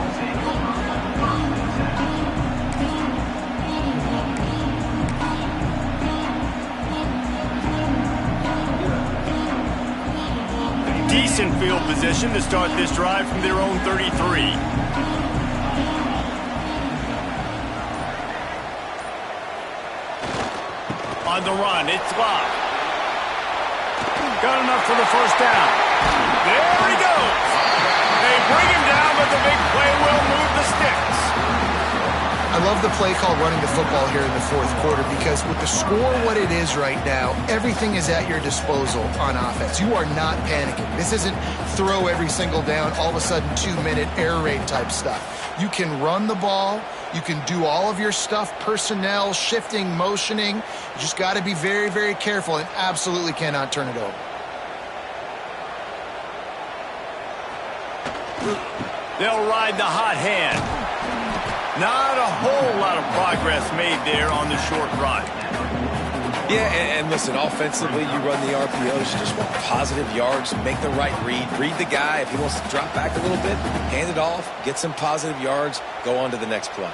Decent field position to start this drive from their own 33. on the run. It's locked. Got enough for the first down. There he goes. They bring him down, but the big play will move the sticks. I love the play call running the football here in the fourth quarter because with the score what it is right now, everything is at your disposal on offense. You are not panicking. This isn't throw every single down, all of a sudden 2-minute air raid type stuff. You can run the ball. You can do all of your stuff, personnel, shifting, motioning. You just got to be very, very careful and absolutely cannot turn it over. They'll ride the hot hand. Not a whole lot of progress made there on the short run. Yeah, and listen, offensively, you run the RPOs. You just want positive yards, make the right read the guy. If he wants to drop back a little bit, hand it off, get some positive yards, go on to the next play.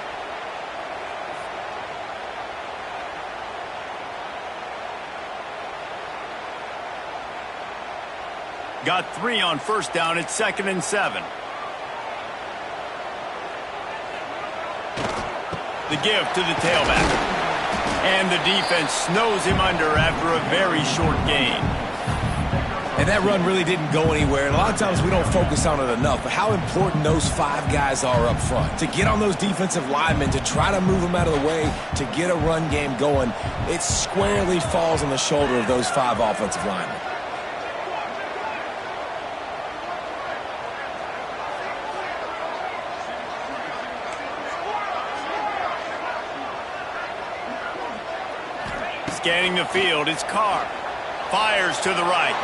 Got 3 on first down. It's 2nd and 7. The give to the tailback. And the defense snows him under after a very short gain. And that run really didn't go anywhere. And a lot of times we don't focus on it enough. But how important those 5 guys are up front. To get on those defensive linemen, to try to move them out of the way, to get a run game going, it squarely falls on the shoulder of those 5 offensive linemen. Scanning the field, it's Carr. Fires to the right.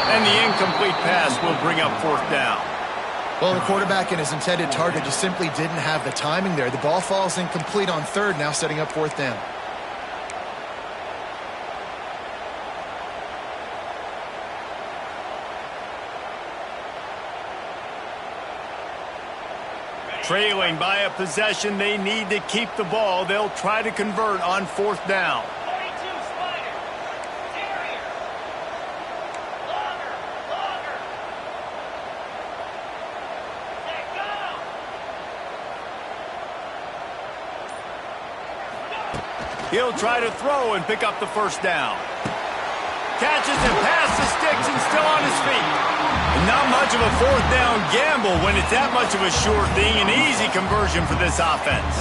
And the incomplete pass will bring up 4th down. Well, the quarterback and his intended target just simply didn't have the timing there. The ball falls incomplete on 3rd, now setting up 4th down. Trailing by a possession, they need to keep the ball. They'll try to convert on 4th down. He'll try to throw and pick up the first down. Catches and past the sticks and still on his feet. And not much of a 4th down gamble when it's that much of a sure thing. An easy conversion for this offense.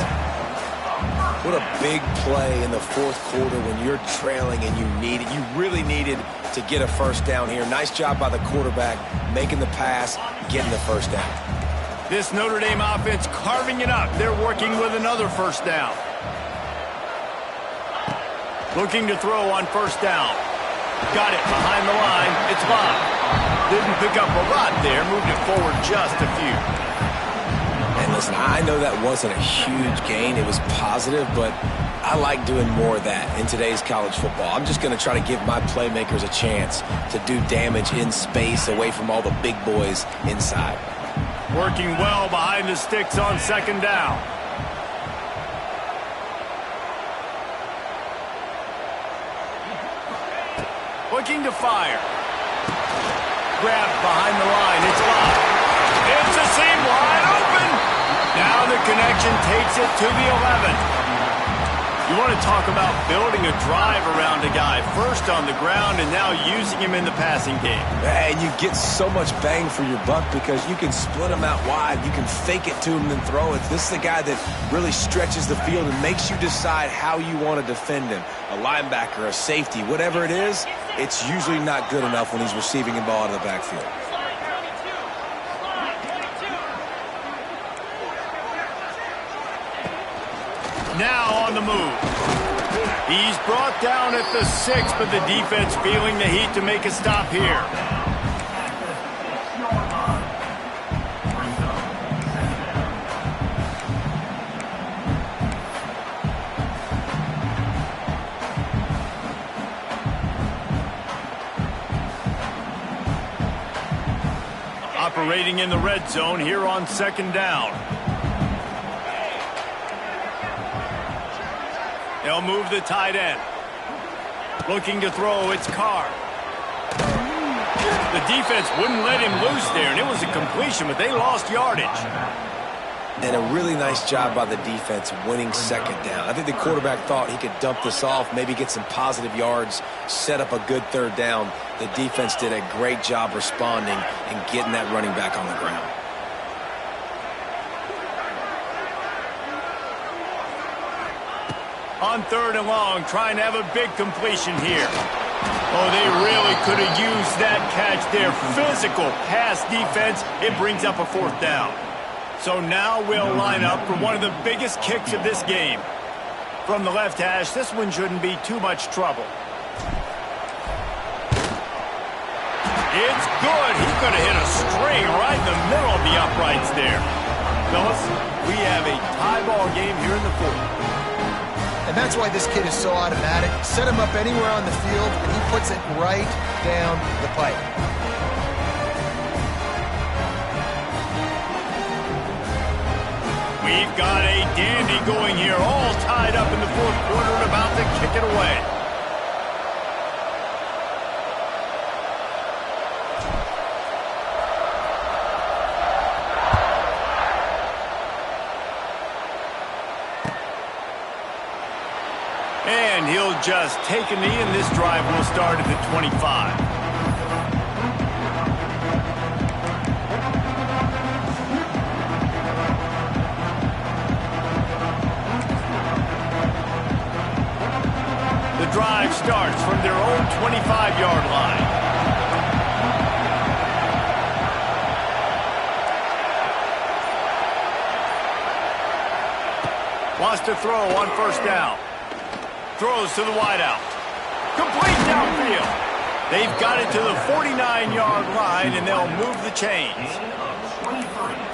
What a big play in the 4th quarter when you're trailing and you really needed to get a first down here. Nice job by the quarterback making the pass, getting the first down. This Notre Dame offense carving it up. They're working with another first down. Looking to throw on 1st down. Got it behind the line. It's Bob. Didn't pick up a lot there. Moved it forward just a few. And listen, I know that wasn't a huge gain. It was positive, but I like doing more of that in today's college football. I'm just going to try to give my playmakers a chance to do damage in space away from all the big boys inside. Working well behind the sticks on 2nd down. Looking to fire. Grabbed behind the line. It's locked. It's a seam wide open. Now the connection takes it to the 11. You want to talk about building a drive around a guy. First on the ground and now using him in the passing game. And you get so much bang for your buck because you can split him out wide. You can fake it to him and throw it. This is the guy that really stretches the field and makes you decide how you want to defend him. A linebacker, a safety, whatever it is, it's usually not good enough when he's receiving the ball out of the backfield. Now on the move. He's brought down at the 6, but the defense feeling the heat to make a stop here. Operating in the red zone here on 2nd down. They'll move the tight end. Looking to throw, it's Carr. The defense wouldn't let him loose there, and it was a completion, but they lost yardage. And a really nice job by the defense winning second down. I think the quarterback thought he could dump this off, maybe get some positive yards, set up a good third down. The defense did a great job responding and getting that running back on the ground. On 3rd and long, trying to have a big completion here. Oh, they really could have used that catch there. Physical pass defense. It brings up a 4th down. So now we'll line up for one of the biggest kicks of this game. From the left hash, this one shouldn't be too much trouble. It's good. He could have hit a string right in the middle of the uprights there. Fellas, we have a tie ball game here in the 4th. And that's why this kid is so automatic. Set him up anywhere on the field, and he puts it right down the pipe. We've got a dandy going here, all tied up in the 4th quarter and about to kick it away. And he'll just take a knee, and this drive will start at the 25. The drive starts from their own 25-yard line. Wants to throw on 1st down. Throws to the wideout. Complete downfield. They've got it to the 49-yard line, and they'll move the chains.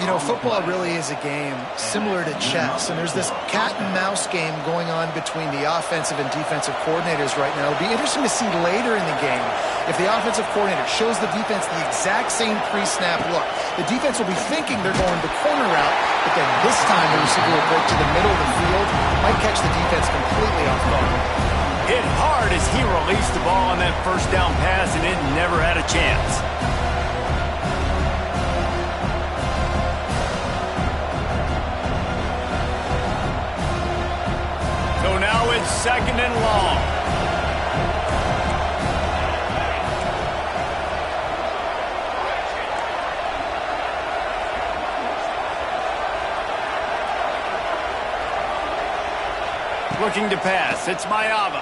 You know, football really is a game similar to chess, and there's this cat-and-mouse game going on between the offensive and defensive coordinators right now. It'll be interesting to see later in the game if the offensive coordinator shows the defense the exact same pre-snap look. The defense will be thinking they're going the corner route, but then this time the receiver will break to the middle of the field, might catch the defense completely off guard. Hit hard as he released the ball on that 1st down pass, and it never had a chance. So now it's 2nd and long. Looking to pass. It's Mayava.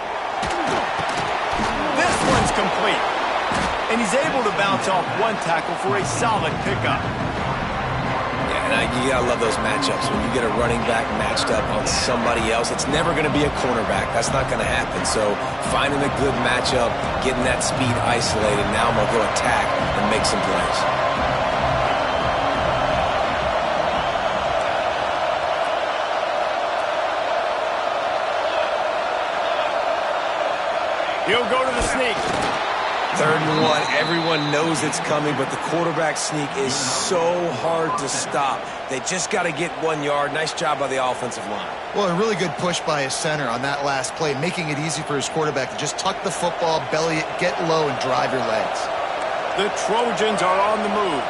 This one's complete. And he's able to bounce off one tackle for a solid pickup. Yeah, and you gotta love those matchups. When you get a running back matched up on somebody else, it's never gonna be a cornerback. That's not gonna happen. So finding a good matchup, getting that speed isolated, now I'm gonna go attack and make some plays. He'll go to the sneak. 3rd and 1. Everyone knows it's coming, but the quarterback sneak is so hard to stop. They just got to get 1 yard. Nice job by the offensive line. Well, a really good push by his center on that last play, making it easy for his quarterback to just tuck the football, belly it, get low, and drive your legs. The Trojans are on the move.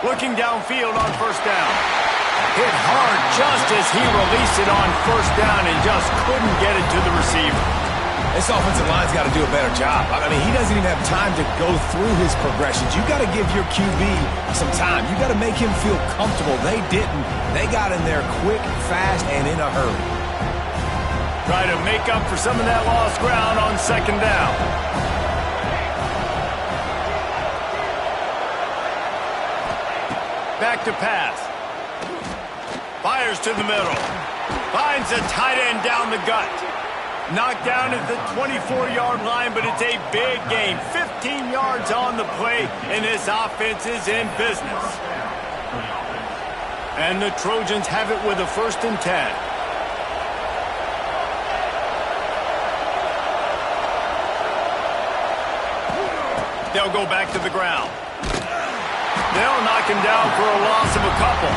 Looking downfield on 1st down. Hit hard just as he released it on 1st down and just couldn't get it to the receiver. This offensive line's got to do a better job. I mean, he doesn't even have time to go through his progressions. You got to give your QB some time. You got to make him feel comfortable. They didn't. They got in there quick, fast, and in a hurry. Try to make up for some of that lost ground on 2nd down. Back to pass. Fires to the middle. Finds a tight end down the gut. Knocked down at the 24-yard line, but it's a big gain. 15 yards on the play, and this offense is in business. And the Trojans have it with a 1st and 10. They'll go back to the ground. They'll knock him down for a loss of a couple.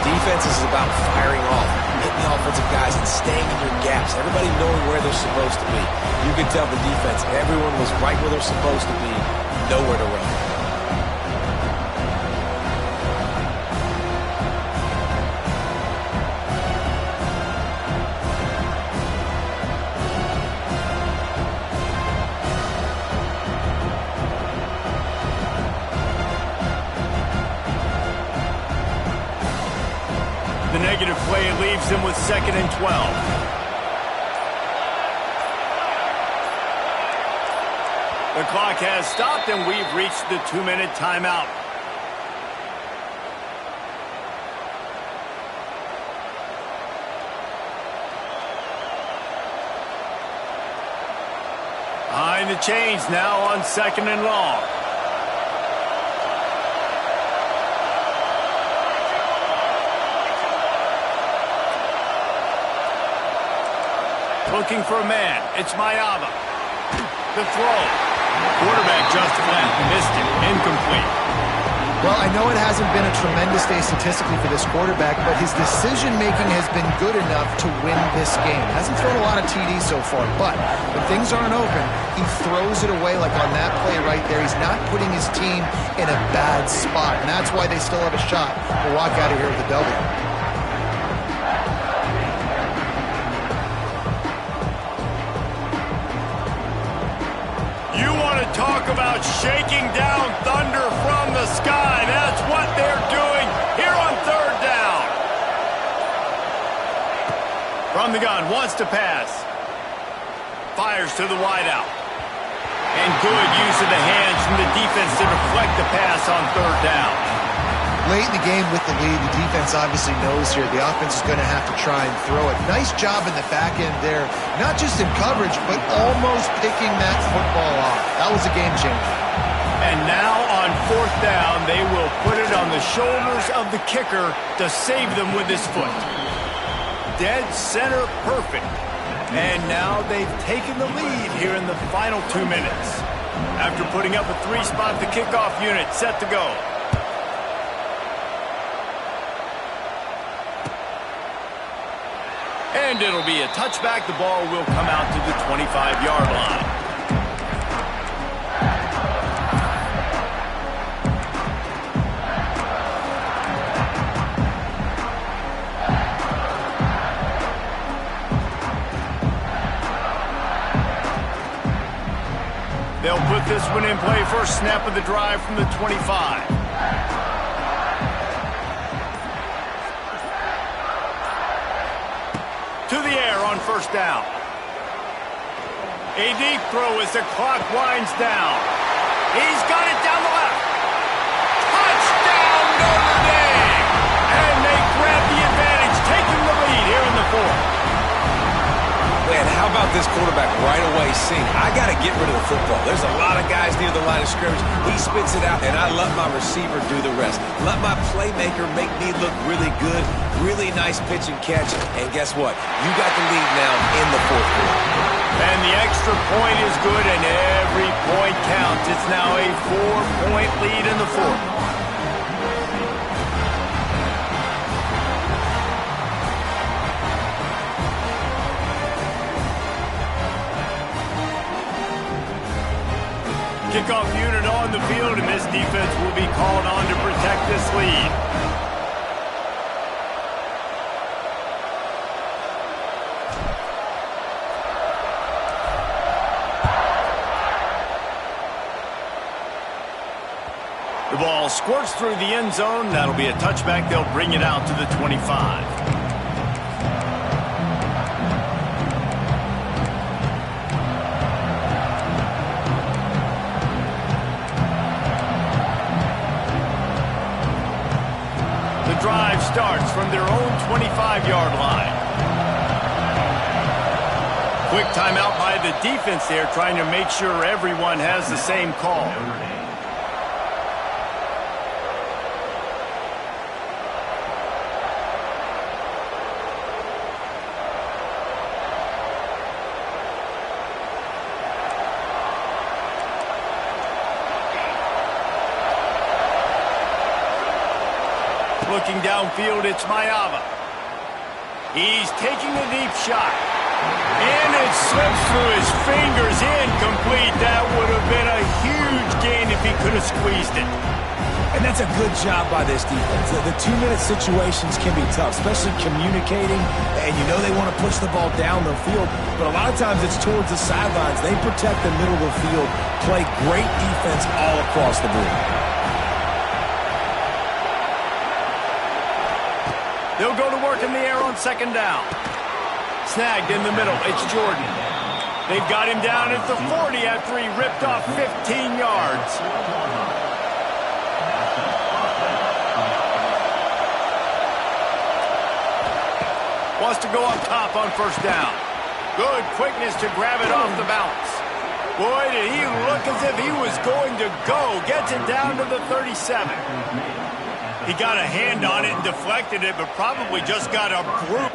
Defense is about firing off, hitting the offensive guys and staying in your gaps. Everybody knowing where they're supposed to be. You can tell the defense, everyone was right where they're supposed to be, nowhere to run. the negative play, it leaves them with 2nd and 12. The clock has stopped, and we've reached the 2-minute timeout. Behind the chains now on 2nd and long. Looking for a man. It's Mayava. The throw. Quarterback just flat. Missed it. Incomplete. Well, I know it hasn't been a tremendous day statistically for this quarterback, but his decision-making has been good enough to win this game. Hasn't thrown a lot of TDs so far, but when things aren't open, he throws it away like on that play right there. He's not putting his team in a bad spot, and that's why they still have a shot to walk out of here with a W. Talk about shaking down thunder from the sky. That's what they're doing here on 3rd down. From the gun, wants to pass. Fires to the wideout. And good use of the hands from the defense to deflect the pass on 3rd down. Late in the game with the lead, the defense obviously knows here the offense is going to have to try and throw it. Nice job in the back end there, not just in coverage, but almost picking that football off. That was a game changer. And now on 4th down, they will put it on the shoulders of the kicker to save them with his foot. Dead center perfect. And now they've taken the lead here in the final 2 minutes. After putting up a 3-spot, the kickoff unit set to go. And it'll be a touchback. The ball will come out to the 25-yard line. They'll put this one in play. First snap of the drive from the 25. To the air on 1st down. A deep throw as the clock winds down. He's got it down the left. Touchdown, Notre Dame! And they grab the advantage, taking the lead here in the 4th. Man, how about this quarterback right away seeing, I got to get rid of the football. There's a lot of guys near the line of scrimmage. He spits it out, and I let my receiver do the rest. Let my playmaker make me look really good. Really nice pitch and catch. And guess what? You got the lead now in the 4th quarter. And the extra point is good, and every point counts. It's now a 4-point lead in the 4th. Kickoff unit on the field, and this defense will be called on to protect this lead. The ball squirts through the end zone. That'll be a touchback. They'll bring it out to the 25. Drive starts from their own 25-yard line. Quick timeout by the defense there, trying to make sure everyone has the same call. Looking downfield, it's Mayava. He's taking a deep shot. And it slips through his fingers, incomplete. That would have been a huge gain if he could have squeezed it. And that's a good job by this defense. The 2-minute situations can be tough, especially communicating. And you know they want to push the ball down the field, but a lot of times it's towards the sidelines. They protect the middle of the field, play great defense all across the board. They'll go to work in the air on second down. Snagged in the middle. It's Jordan. They've got him down at the 40 after he ripped off 15 yards. Wants to go up top on first down. Good quickness to grab it off the bounce. Boy, did he look as if he was going to go. Gets it down to the 37. He got a hand on it and deflected it, but probably just got a brute.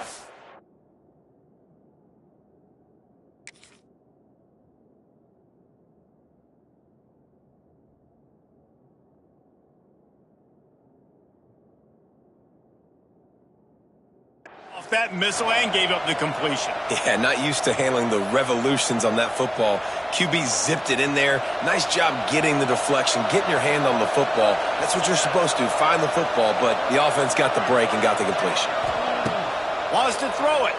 That missile and gave up the completion. Yeah, not used to handling the revolutions on that football. QB zipped it in there. Nice job getting the deflection, getting your hand on the football. That's what you're supposed to do, find the football, but the offense got the break and got the completion. Wants to throw it.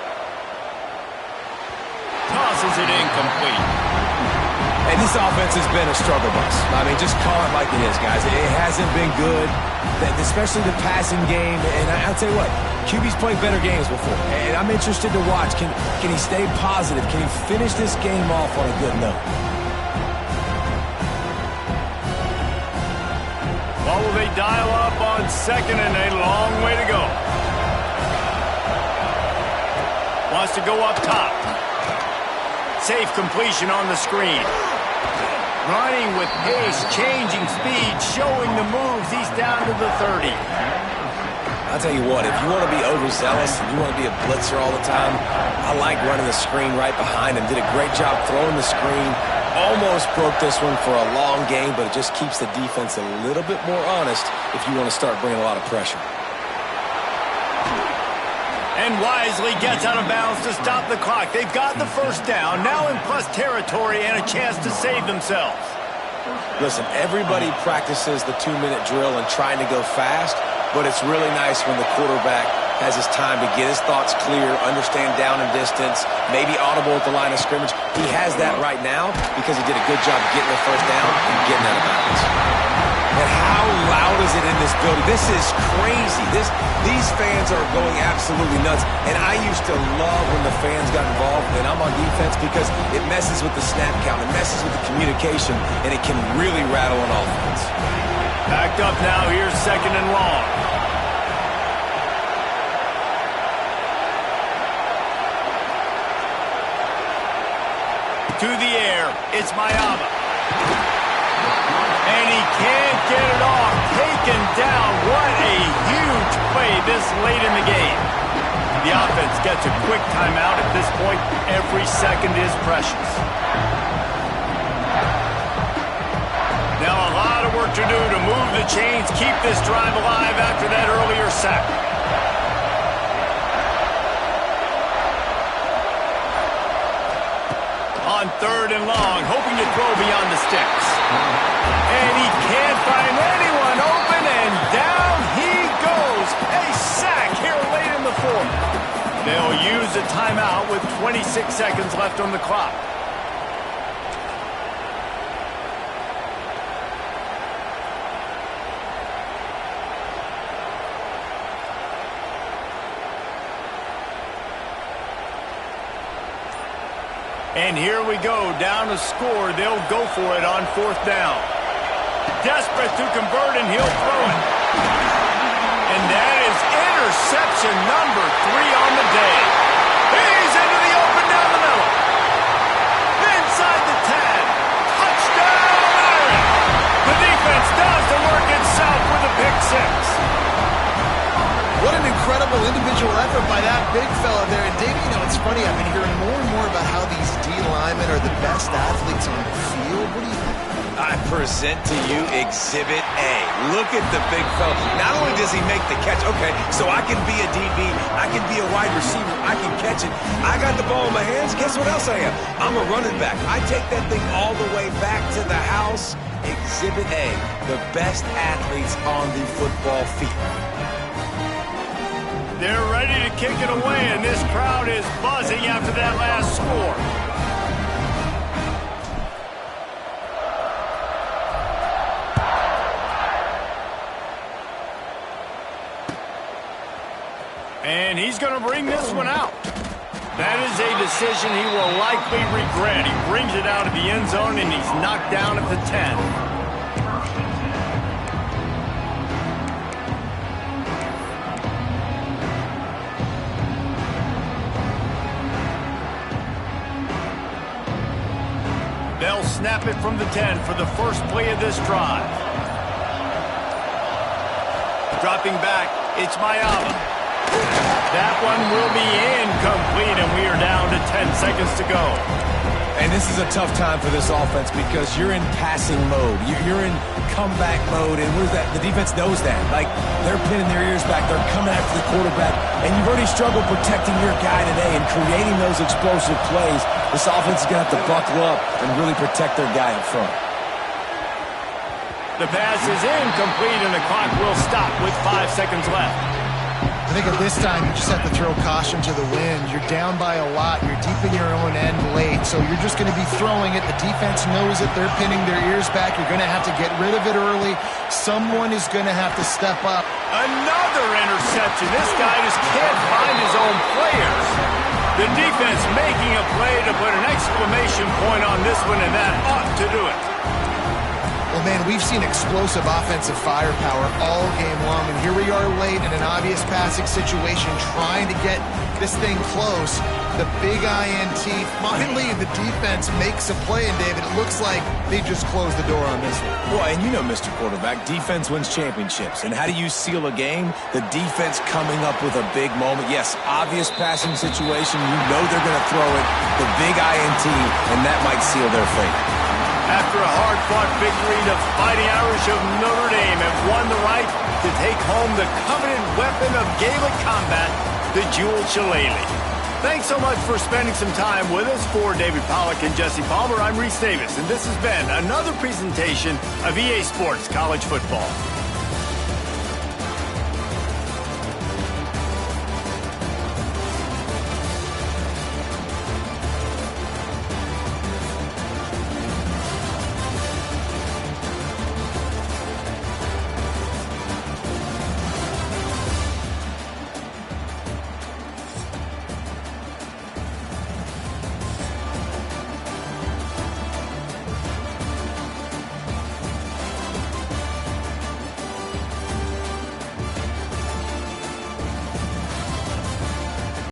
Tosses it incomplete. And this offense has been a struggle bus. I mean, just call it like it is, guys. It hasn't been good, especially the passing game. And I'll tell you what, QB's played better games before. And I'm interested to watch. Can he stay positive? Can he finish this game off on a good note? Well, will they dial up on second and a long way to go? Wants to go up top. Safe completion on the screen. Running with pace, changing speed, showing the moves. He's down to the 30. I'll tell you what, if you want to be overzealous and you want to be a blitzer all the time, I like running the screen right behind him. Did a great job throwing the screen. Almost broke this one for a long game, but it just keeps the defense a little bit more honest if you want to start bringing a lot of pressure. And wisely gets out of bounds to stop the clock. They've got the first down, now in plus territory and a chance to save themselves. Listen, everybody practices the 2-minute drill and trying to go fast, but it's really nice when the quarterback has his time to get his thoughts clear, understand down and distance, maybe audible at the line of scrimmage. He has that right now because he did a good job getting the first down and getting out of bounds. And how loud is it in this building? This is crazy. These fans are going absolutely nuts. And I used to love when the fans got involved, and I'm on defense because it messes with the snap count, it messes with the communication, and it can really rattle an offense. Backed up now, here's second and long. To the air, it's Mayama. And he can't get it off. Taken down. What a huge play this late in the game. The offense gets a quick timeout at this point. Every second is precious. Now a lot of work to do to move the chains, keep this drive alive after that earlier sack. On third and long, hoping to throw beyond the sticks. And he can't find anyone open, and down he goes. A sack here late in the fourth. They'll use a timeout with 26 seconds left on the clock. And here we go, down to score. They'll go for it on fourth down. Desperate to convert, and he'll throw it. And that is interception number 3 on the day. He's into the open down the middle. Inside the 10. Touchdown, Iron. The defense does the work itself with a pick 6. What an incredible individual effort by that big fella there. And Davey, you know, it's funny, I've been hearing more and more about how these D linemen are the best athletes on the field. What do you think? I present to you Exhibit A. Look at the big fella. Not only does he make the catch, okay, so I can be a DB, I can be a wide receiver, I can catch it. I got the ball in my hands, guess what else I am? I'm a running back. I take that thing all the way back to the house. Exhibit A, the best athletes on the football field. They're ready to kick it away, and this crowd is buzzing after that last score. And he's going to bring this one out. That is a decision he will likely regret. He brings it out of the end zone, and he's knocked down at the 10. They'll snap it from the 10 for the first play of this drive. Dropping back, it's Mayala. That one will be incomplete, and we are down to 10 seconds to go. And this is a tough time for this offense because you're in passing mode. You're in comeback mode, and what is that? The defense knows that. Like, they're pinning their ears back. They're coming after the quarterback, and you've already struggled protecting your guy today and creating those explosive plays. This offense is going to have to buckle up and really protect their guy in front. The pass is incomplete, and the clock will stop with 5 seconds left. I think at this time, you just have to throw caution to the wind. You're down by a lot. You're deep in your own end late, so you're just going to be throwing it. The defense knows it. They're pinning their ears back. You're going to have to get rid of it early. Someone is going to have to step up. Another interception. This guy just can't find his own players. The defense making a play to put an exclamation point on this one, and that ought to do it. Well, man, we've seen explosive offensive firepower all game long, and here we are late in an obvious passing situation trying to get this thing close. The big INT, finally the defense makes a play, and David, it looks like they just closed the door on this one. Well, and you know, Mr. Quarterback, defense wins championships. And how do you seal a game? The defense coming up with a big moment. Yes, obvious passing situation. You know they're going to throw it. The big INT, and that might seal their fate. After a hard-fought victory, the Fighting Irish of Notre Dame have won the right to take home the coveted weapon of Gaelic combat, the Jewel Shillelagh. Thanks so much for spending some time with us. For David Pollack and Jesse Palmer, I'm Reese Davis, and this has been another presentation of EA Sports College Football.